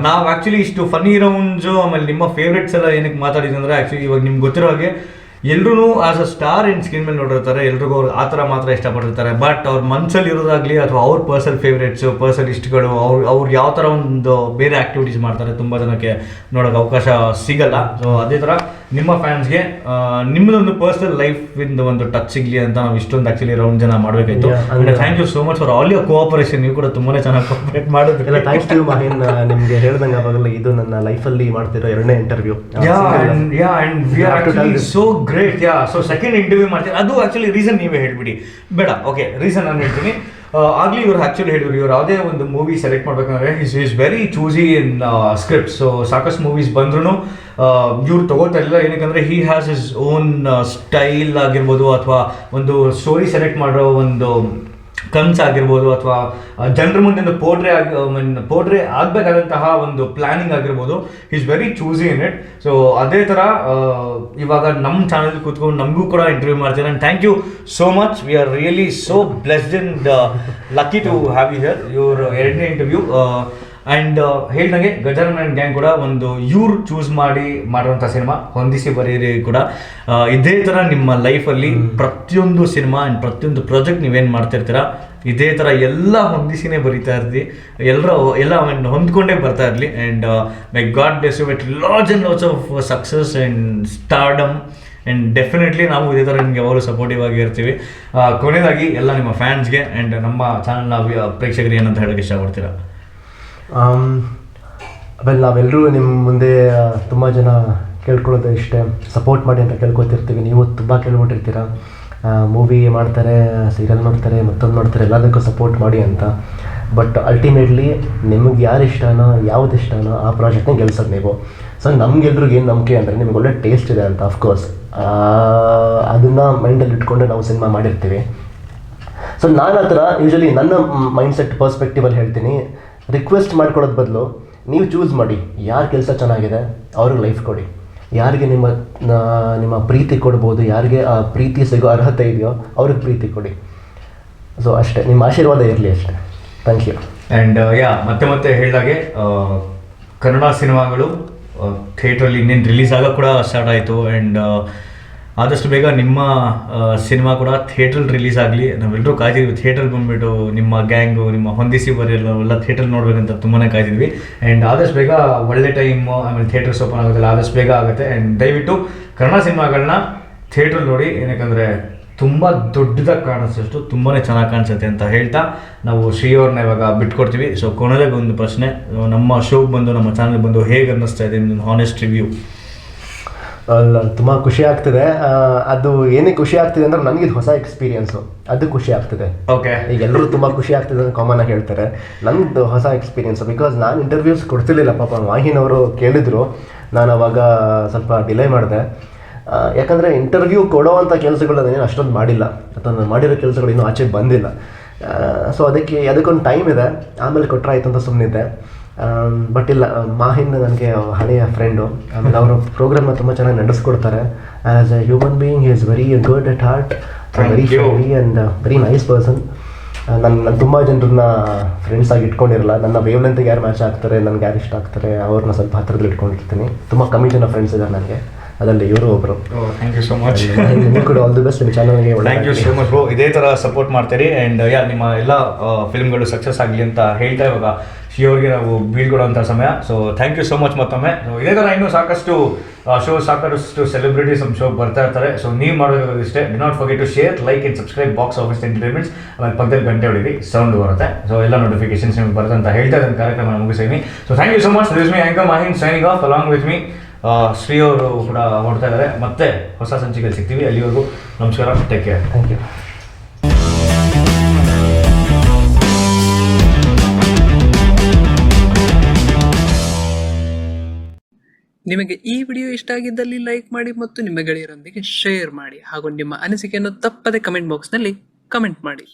ನಾವು ಆ್ಯಕ್ಚುಲಿ ಇಷ್ಟು ಫನ್ನಿ ರೌಂಡ್ಸು ಆಮೇಲೆ ನಿಮ್ಮ ಫೇವ್ರೆಟ್ಸ್ ಎಲ್ಲ ಏನಕ್ಕೆ ಮಾತಾಡಿದ್ವಿ ಅಂದರೆ ಆ್ಯಕ್ಚುಲಿ ಇವಾಗ ನಿಮ್ಗೆ ಗೊತ್ತಿರೋ ಹಾಗೆ ಎಲ್ಲರೂ as a star in screen ಮೇಲೆ ನೋಡಿರ್ತಾರೆ, ಎಲ್ರಿಗೂ ಅವ್ರು ಆ ಥರ ಮಾತ್ರ ಇಷ್ಟಪಟ್ಟಿರ್ತಾರೆ. ಬಟ್ ಅವ್ರ ಮನಸ್ಸಲ್ಲಿ ಇರೋದಾಗಲಿ ಅಥವಾ ಅವ್ರ ಪರ್ಸನಲ್ ಫೇವ್ರೇಟ್ಸು, ಪರ್ಸನಲ್ ಇಷ್ಟಗಳು, ಅವ್ರು ಯಾವ ಥರ ಒಂದು ಬೇರೆ ಆ್ಯಕ್ಟಿವಿಟೀಸ್ ಮಾಡ್ತಾರೆ ತುಂಬ ಜನಕ್ಕೆ ನೋಡೋಕೆ ಅವಕಾಶ ಸಿಗಲ್ಲ. ಸೊ ಅದೇ ಥರ ನಿಮ್ಮ ಫ್ಯಾನ್ಸ್ಗೆ ನಿಮ್ಮದೊಂದು ಪರ್ಸನಲ್ ಲೈಫಿಂದ ಒಂದು ಟಚ್ ಸಿಗಲಿ ಅಂತ ನಾವು ಇಷ್ಟೊಂದು ಆ್ಯಕ್ಚುಲಿ ರೌಂಡ್ ಜನ ಮಾಡಬೇಕಾಯ್ತು. Thank you so much for all your cooperation. ನೀವು ಕೂಡ ತುಂಬಾ ಚೆನ್ನಾಗಿ ಕೋಆಪರೇಟ್ ಮಾಡಿದ್ರಿ. Thanks to Mahen. ನಿಮಗೆ ಹೇಳ್ದಂಗೆ ಅವಾಗಲ್ಲ ಇದು ನನ್ನ ಲೈಫಲ್ಲಿ ಮಾಡ್ತಿರೋ 2ನೇ interview. So great. So second interview ಮಾಡ್ತೀನಿ, ಅದು ಆ್ಯಕ್ಚುಲಿ ರೀಸನ್ ನೀವೇ ಹೇಳ್ಬಿಡಿ. ಬೇಡ, ಓಕೆ, ರೀಸನ್ ನಾನು ಹೇಳ್ತೀನಿ. ಆಗಲಿ ಇವ್ರು ಆ್ಯಕ್ಚುಲಿ ಹೇಳಿದ್ರು, ಇವ್ರು ಯಾವುದೇ ಒಂದು ಮೂವಿ ಸೆಲೆಕ್ಟ್ ಮಾಡ್ಬೇಕಂದ್ರೆ is very choosy in script. So ಸಾಕಷ್ಟು ಮೂವೀಸ್ ಬಂದ್ರೂ ಇವ್ರು ತಗೋತಾ ಇಲ್ಲ. ಏನಕ್ಕಂದರೆ he has his own style ಆಗಿರ್ಬೋದು, ಅಥವಾ ಒಂದು ಸ್ಟೋರಿ ಸೆಲೆಕ್ಟ್ ಮಾಡೋ ಒಂದು ಕನಸಾಗಿರ್ಬೋದು, ಅಥವಾ ಜನರ ಮುಂದೆ ಒಂದು ಪೋರ್ಟ್ರೇ ಆಗಬೇಕಾದಂತಹ ಒಂದು ಪ್ಲಾನಿಂಗ್ ಆಗಿರ್ಬೋದು. Is very choosy in it. So ಅದೇ ಥರ ಇವಾಗ ನಮ್ಮ ಚಾನಲ್ ಕೂತ್ಕೊಂಡು ನಮಗೂ ಕೂಡ ಇಂಟರ್ವ್ಯೂ ಮಾಡ್ತಾರೆ. And thank you so much. We are really so blessed and lucky to have you here. ಇವ್ರ 2ನೇ ಇಂಟರ್ವ್ಯೂ. ಆ್ಯಂಡ್ ಹೇಳ್ದಂಗೆ ಗಜಾನನ್ ಆ್ಯಂಡ್ ಗ್ಯಾಂಗ್ ಕೂಡ ಒಂದು ಇವ್ರು ಚೂಸ್ ಮಾಡಿರುವಂಥ ಸಿನಿಮಾ ಹೊಂದಿಸಿ ಬರೀರಿ ಕೂಡ. ಇದೇ ಥರ ನಿಮ್ಮ ಲೈಫಲ್ಲಿ ಪ್ರತಿಯೊಂದು ಸಿನಿಮಾ ಆ್ಯಂಡ್ ಪ್ರತಿಯೊಂದು ಪ್ರಾಜೆಕ್ಟ್ ನೀವೇನು ಮಾಡ್ತಿರ್ತೀರ, ಇದೇ ಥರ ಎಲ್ಲ ಹೊಂದಿಸಿನೇ ಬರೀತಾ ಇರ್ತಿ, ಎಲ್ಲ ಹೊಂದ್ಕೊಂಡೇ ಬರ್ತಾ ಇರಲಿ. And may God bless you with lots and lots of success and stardom. And definitely ನಾವು ಇದೇ ಥರ ನಿಮಗೆ ಯಾವಾಗಲೂ ಸಪೋರ್ಟಿವ್ ಆಗಿ ಇರ್ತೀವಿ. ಕೊನೆಯದಾಗಿ ಎಲ್ಲ ನಿಮ್ಮ ಫ್ಯಾನ್ಸ್ಗೆ ಆ್ಯಂಡ್ ನಮ್ಮ ಚಾನಲ್ನ ಪ್ರೇಕ್ಷಕರಿಗೆ ಏನಂತ ಹೇಳೋಕ್ಕೆ ಇಷ್ಟಪಡ್ತೀರಾ? ಆಮೇಲೆ ನಾವೆಲ್ಲರೂ ನಿಮ್ಮ ಮುಂದೆ ತುಂಬ ಜನ ಕೇಳ್ಕೊಳ್ಳೋದು ಇಷ್ಟೇ, ಸಪೋರ್ಟ್ ಮಾಡಿ ಅಂತ ಕೇಳ್ಕೊತಿರ್ತೀವಿ. ನೀವು ತುಂಬ ಕೇಳ್ಬಿಟ್ಟಿರ್ತೀರ, ಮೂವಿ ಮಾಡ್ತಾರೆ, ಸೀರಿಯಲ್ ನೋಡ್ತಾರೆ, ಮತ್ತೊಂದು ನೋಡ್ತಾರೆ, ಎಲ್ಲದಕ್ಕೂ ಸಪೋರ್ಟ್ ಮಾಡಿ ಅಂತ. ಬಟ್ ಅಲ್ಟಿಮೇಟ್ಲಿ ನಿಮಗೆ ಯಾರು ಇಷ್ಟನೋ ಯಾವ್ದು ಇಷ್ಟನೋ ಆ ಪ್ರಾಜೆಕ್ಟ್ನ ಗೆಲ್ಸೋದು ನೀವು. ಸೊ ನಮಗೆಲ್ರಿಗೂ ಏನು ನಂಬಿಕೆ ಅಂದರೆ ನಿಮಗೆ ಒಳ್ಳೆ ಟೇಸ್ಟ್ ಇದೆ ಅಂತ. ಅಫ್ಕೋರ್ಸ್ ಅದನ್ನು ಮೈಂಡಲ್ಲಿ ಇಟ್ಕೊಂಡು ನಾವು ಸಿನಿಮಾ ಮಾಡಿರ್ತೀವಿ. ಸೊ ನಾನು ಆ ಥರ ಯೂಶಲಿ ನನ್ನ ಮೈಂಡ್ಸೆಟ್ ಪರ್ಸ್ಪೆಕ್ಟಿವಲ್ಲಿ ಹೇಳ್ತೀನಿ, ರಿಕ್ವೆಸ್ಟ್ ಮಾಡ್ಕೊಳ್ಳೋದು ಬದಲು ನೀವು ಚೂಸ್ ಮಾಡಿ ಯಾರ ಕೆಲಸ ಚೆನ್ನಾಗಿದೆ ಅವ್ರಿಗೆ ಲೈಫ್ ಕೊಡಿ, ಯಾರಿಗೆ ನಿಮ್ಮ ಪ್ರೀತಿ ಕೊಡ್ಬೋದು, ಯಾರಿಗೆ ಆ ಪ್ರೀತಿ ಸಿಗೋ ಅರ್ಹತೆ ಇದೆಯೋ ಅವ್ರಿಗೆ ಪ್ರೀತಿ ಕೊಡಿ. ಸೊ ಅಷ್ಟೇ, ನಿಮ್ಮ ಆಶೀರ್ವಾದ ಇರಲಿ ಅಷ್ಟೇ. Thank you. ಆ್ಯಂಡ್ ಮತ್ತೆ ಹೇಳಿದಾಗೆ ಕನ್ನಡ ಸಿನಿಮಾಗಳು ಥಿಯೇಟ್ರಲ್ಲಿ ಇನ್ನೇನು ರಿಲೀಸ್ ಆಗೋ ಕೂಡ ಸ್ಟಾರ್ಟ್ ಆಯಿತು. ಆ್ಯಂಡ್ ಆದಷ್ಟು ಬೇಗ ನಿಮ್ಮ ಸಿನಿಮಾ ಕೂಡ ಥಿಯೇಟ್ರಲ್ಲಿ ರಿಲೀಸ್ ಆಗಲಿ. ನಾವೆಲ್ಲರೂ ಕಾಯ್ತಿದ್ವಿ ಥಿಯೇಟ್ರಲ್ಲಿ ಬಂದುಬಿಟ್ಟು ನಿಮ್ಮ ಗ್ಯಾಂಗು, ನಿಮ್ಮ ಹೊಂದಿಸಿ ಬರೆಯಲ್ಲ ಥಿಯೇಟ್ರಲ್ಲಿ ನೋಡ್ಬೇಕಂತ ತುಂಬಾ ಕಾಯ್ತಿದ್ವಿ. ಆ್ಯಂಡ್ ಆದಷ್ಟು ಬೇಗ ಒಳ್ಳೆ ಟೈಮು, ಆಮೇಲೆ ಥಿಯೇಟರ್ಸ್ ಓಪನ್ ಆಗೋದಿಲ್ಲ, ಆದಷ್ಟು ಬೇಗ ಆಗುತ್ತೆ. ಆ್ಯಂಡ್ ದಯವಿಟ್ಟು ಕನ್ನಡ ಸಿನಿಮಾಗಳನ್ನ ಥಿಯೇಟ್ರಲ್ಲಿ ನೋಡಿ, ಏನಕ್ಕಂದರೆ ತುಂಬ ದೊಡ್ಡದಾಗಿ ಕಾಣಿಸೋಷ್ಟು ತುಂಬಾ ಚೆನ್ನಾಗಿ ಕಾಣಿಸುತ್ತೆ ಅಂತ ಹೇಳ್ತಾ ನಾವು ಶ್ರೀ ಅವ್ರನ್ನ ಇವಾಗ ಬಿಟ್ಕೊಡ್ತೀವಿ. ಸೊ ಕೊನೆದಾಗ ಒಂದು ಪ್ರಶ್ನೆ, ನಮ್ಮ ಶೋಗೆ ಬಂದು ನಮ್ಮ ಚಾನಲ್ಗೆ ಬಂದು ಹೇಗೆ ಅನ್ನಿಸ್ತಾ ಇದೆ ನಿಮ್ಮದು ಹಾನೆಸ್ಟ್ ರಿವ್ಯೂ? ಅಲ್ಲ, ತುಂಬ ಖುಷಿ ಆಗ್ತಿದೆ. ಅದು ಏನಕ್ಕೆ ಖುಷಿ ಆಗ್ತಿದೆ ಅಂದರೆ ನನಗಿದು ಹೊಸ ಎಕ್ಸ್ಪೀರಿಯನ್ಸು, ಅದು ಖುಷಿ ಆಗ್ತಿದೆ. ಓಕೆ, ಈಗ ಎಲ್ಲರೂ ತುಂಬ ಖುಷಿ ಆಗ್ತಿದೆ ಅಂತ ಕಾಮನ್ ಆಗಿ ಹೇಳ್ತಾರೆ. ನನ್ನದು ಹೊಸ ಎಕ್ಸ್ಪೀರಿಯನ್ಸು, ಬಿಕಾಸ್ ನಾನು ಇಂಟರ್ವ್ಯೂಸ್ ಕೊಡ್ತಿರ್ಲಿಲ್ಲ. ಪಾಪ ಮಾಹಿನ್ ಅವರು ಕೇಳಿದ್ರು, ನಾನು ಅವಾಗ ಸ್ವಲ್ಪ ಡಿಲೇ ಮಾಡಿದೆ. ಯಾಕಂದರೆ ಇಂಟರ್ವ್ಯೂ ಕೊಡೋವಂಥ ಕೆಲಸಗಳು ನಾನೇನು ಅಷ್ಟೊಂದು ಮಾಡಿಲ್ಲ, ಅಥವಾ ನಾನು ಮಾಡಿರೋ ಕೆಲಸಗಳು ಇನ್ನೂ ಆಚೆ ಬಂದಿಲ್ಲ. ಸೊ ಅದಕ್ಕೊಂದು ಟೈಮ್ ಇದೆ, ಆಮೇಲೆ ಕೊಟ್ಟರೆ ಆಯಿತು ಅಂತ ಸುಮ್ಮನಿದ್ದೆ. ಬಟ್ ಇಲ್ಲ, ಮಾಹಿನ್ ನನಗೆ ಹಳೆಯ ಫ್ರೆಂಡು. ಆಮೇಲೆ ಅವರು ಪ್ರೋಗ್ರಾಮ್ನ ತುಂಬ ಚೆನ್ನಾಗಿ ನಡೆಸ್ಕೊಡ್ತಾರೆ. As a human being he is very good at heart, very friendly and very nice person. ನಾನು ತುಂಬ ಜನರನ್ನ ಫ್ರೆಂಡ್ಸ್ ಆಗಿ ಇಟ್ಕೊಂಡಿರಲ್ಲ. ನನ್ನ ವೇವ್ ಲೆಂತ್ಗೆ ಯಾರು ಮ್ಯಾಚ್ ಆಗ್ತಾರೆ, ನನಗೆ ಯಾರು ಇಷ್ಟ ಆಗ್ತಾರೆ ಅವ್ರನ್ನ ಸ್ವಲ್ಪ ಹತ್ತಿರದಲ್ಲಿ ಇಟ್ಕೊಂಡಿರ್ತೀನಿ. ತುಂಬ ಕಮ್ಮಿ ಜನ ಫ್ರೆಂಡ್ಸ್ ಇದ್ದಾರೆ ನನಗೆ, ಅದರಲ್ಲಿ ಇವರು ಒಬ್ಬರು. Thank you so much. ನಿಮಗೂ ಕೂಡ ಆಲ್ ದಿ ಬೆಸ್ಟ್. ನಿಮ್ಮ ಚಾನಲ್ಗೆ thank you so much bro. ಇದೇ ಥರ ಸಪೋರ್ಟ್ ಮಾಡ್ತೀರಿ. ಆ್ಯಂಡ್ ನಿಮ್ಮ ಎಲ್ಲ ಫಿಲ್ಮ್ಗಳು ಸಕ್ಸಸ್ ಆಗಲಿ ಅಂತ ಹೇಳ್ತಾ ಇವಾಗ ಶ್ರೀ ಅವ್ರಿಗೆ ನಾವು ಬೀಳ್ಕೊಡೋಂಥ ಸಮಯ. So thank you so much ಮತ್ತೊಮ್ಮೆ. ಸೊ ಇದೇ ಥರ ಇನ್ನೂ ಸಾಕಷ್ಟು ಸಾಕಷ್ಟು ಸೆಲೆಬ್ರಿಟೀಸ್ ನಮ್ಮ ಶೋಗೆ ಬರ್ತಾ ಇರ್ತಾರೆ. ಸೊ ನೀವು ಮಾಡಬೇಕಾದ್ರೆ ಇಷ್ಟೇ, do not forget to share, like and subscribe box office entertainments. ಆಮೇಲೆ ಪಕ್ಕದಲ್ಲಿ ಗಂಟೆ ಹೊಡಿರಿ, ಸೌಂಡ್ ಬರುತ್ತೆ. ಸೊ ಎಲ್ಲ ನೋಟಿಫಿಕೇಶನ್ಸ್ ನಿಮ್ಗೆ ಬರುತ್ತೆ ಅಂತ ಹೇಳ್ತಾ ಇದ್ದೀನಿ ಕಾರ್ಯಕ್ರಮ ಮುಗಿಸಿದ್ದೀನಿ. So thank you so much. This me anchor Mahin signing off along with me. Shri ಅವರು ಕೂಡ ಹೊಡ್ತಾ ಇದ್ದಾರೆ. ಮತ್ತೆ ಹೊಸ ಸಂಚಿಕೆಯಲ್ಲಿ ಸಿಗ್ತೀವಿ. ಅಲ್ಲಿವರೆಗೂ ನಮಸ್ಕಾರ, ಟೇಕ್ ಕೇರ್. Thank you. ನಿಮಗೆ ಈ ವಿಡಿಯೋ ಇಷ್ಟ ಆಗಿದ್ದಲ್ಲಿ ಲೈಕ್ ಮಾಡಿ ಮತ್ತು ನಿಮ್ಮ ಗೆಳೆಯರೊಂದಿಗೆ ಶೇರ್ ಮಾಡಿ, ಹಾಗೂ ನಿಮ್ಮ ಅನಿಸಿಕೆಯನ್ನು ತಪ್ಪದೆ ಕಮೆಂಟ್ ಬಾಕ್ಸ್ನಲ್ಲಿ ಕಮೆಂಟ್ ಮಾಡಿ.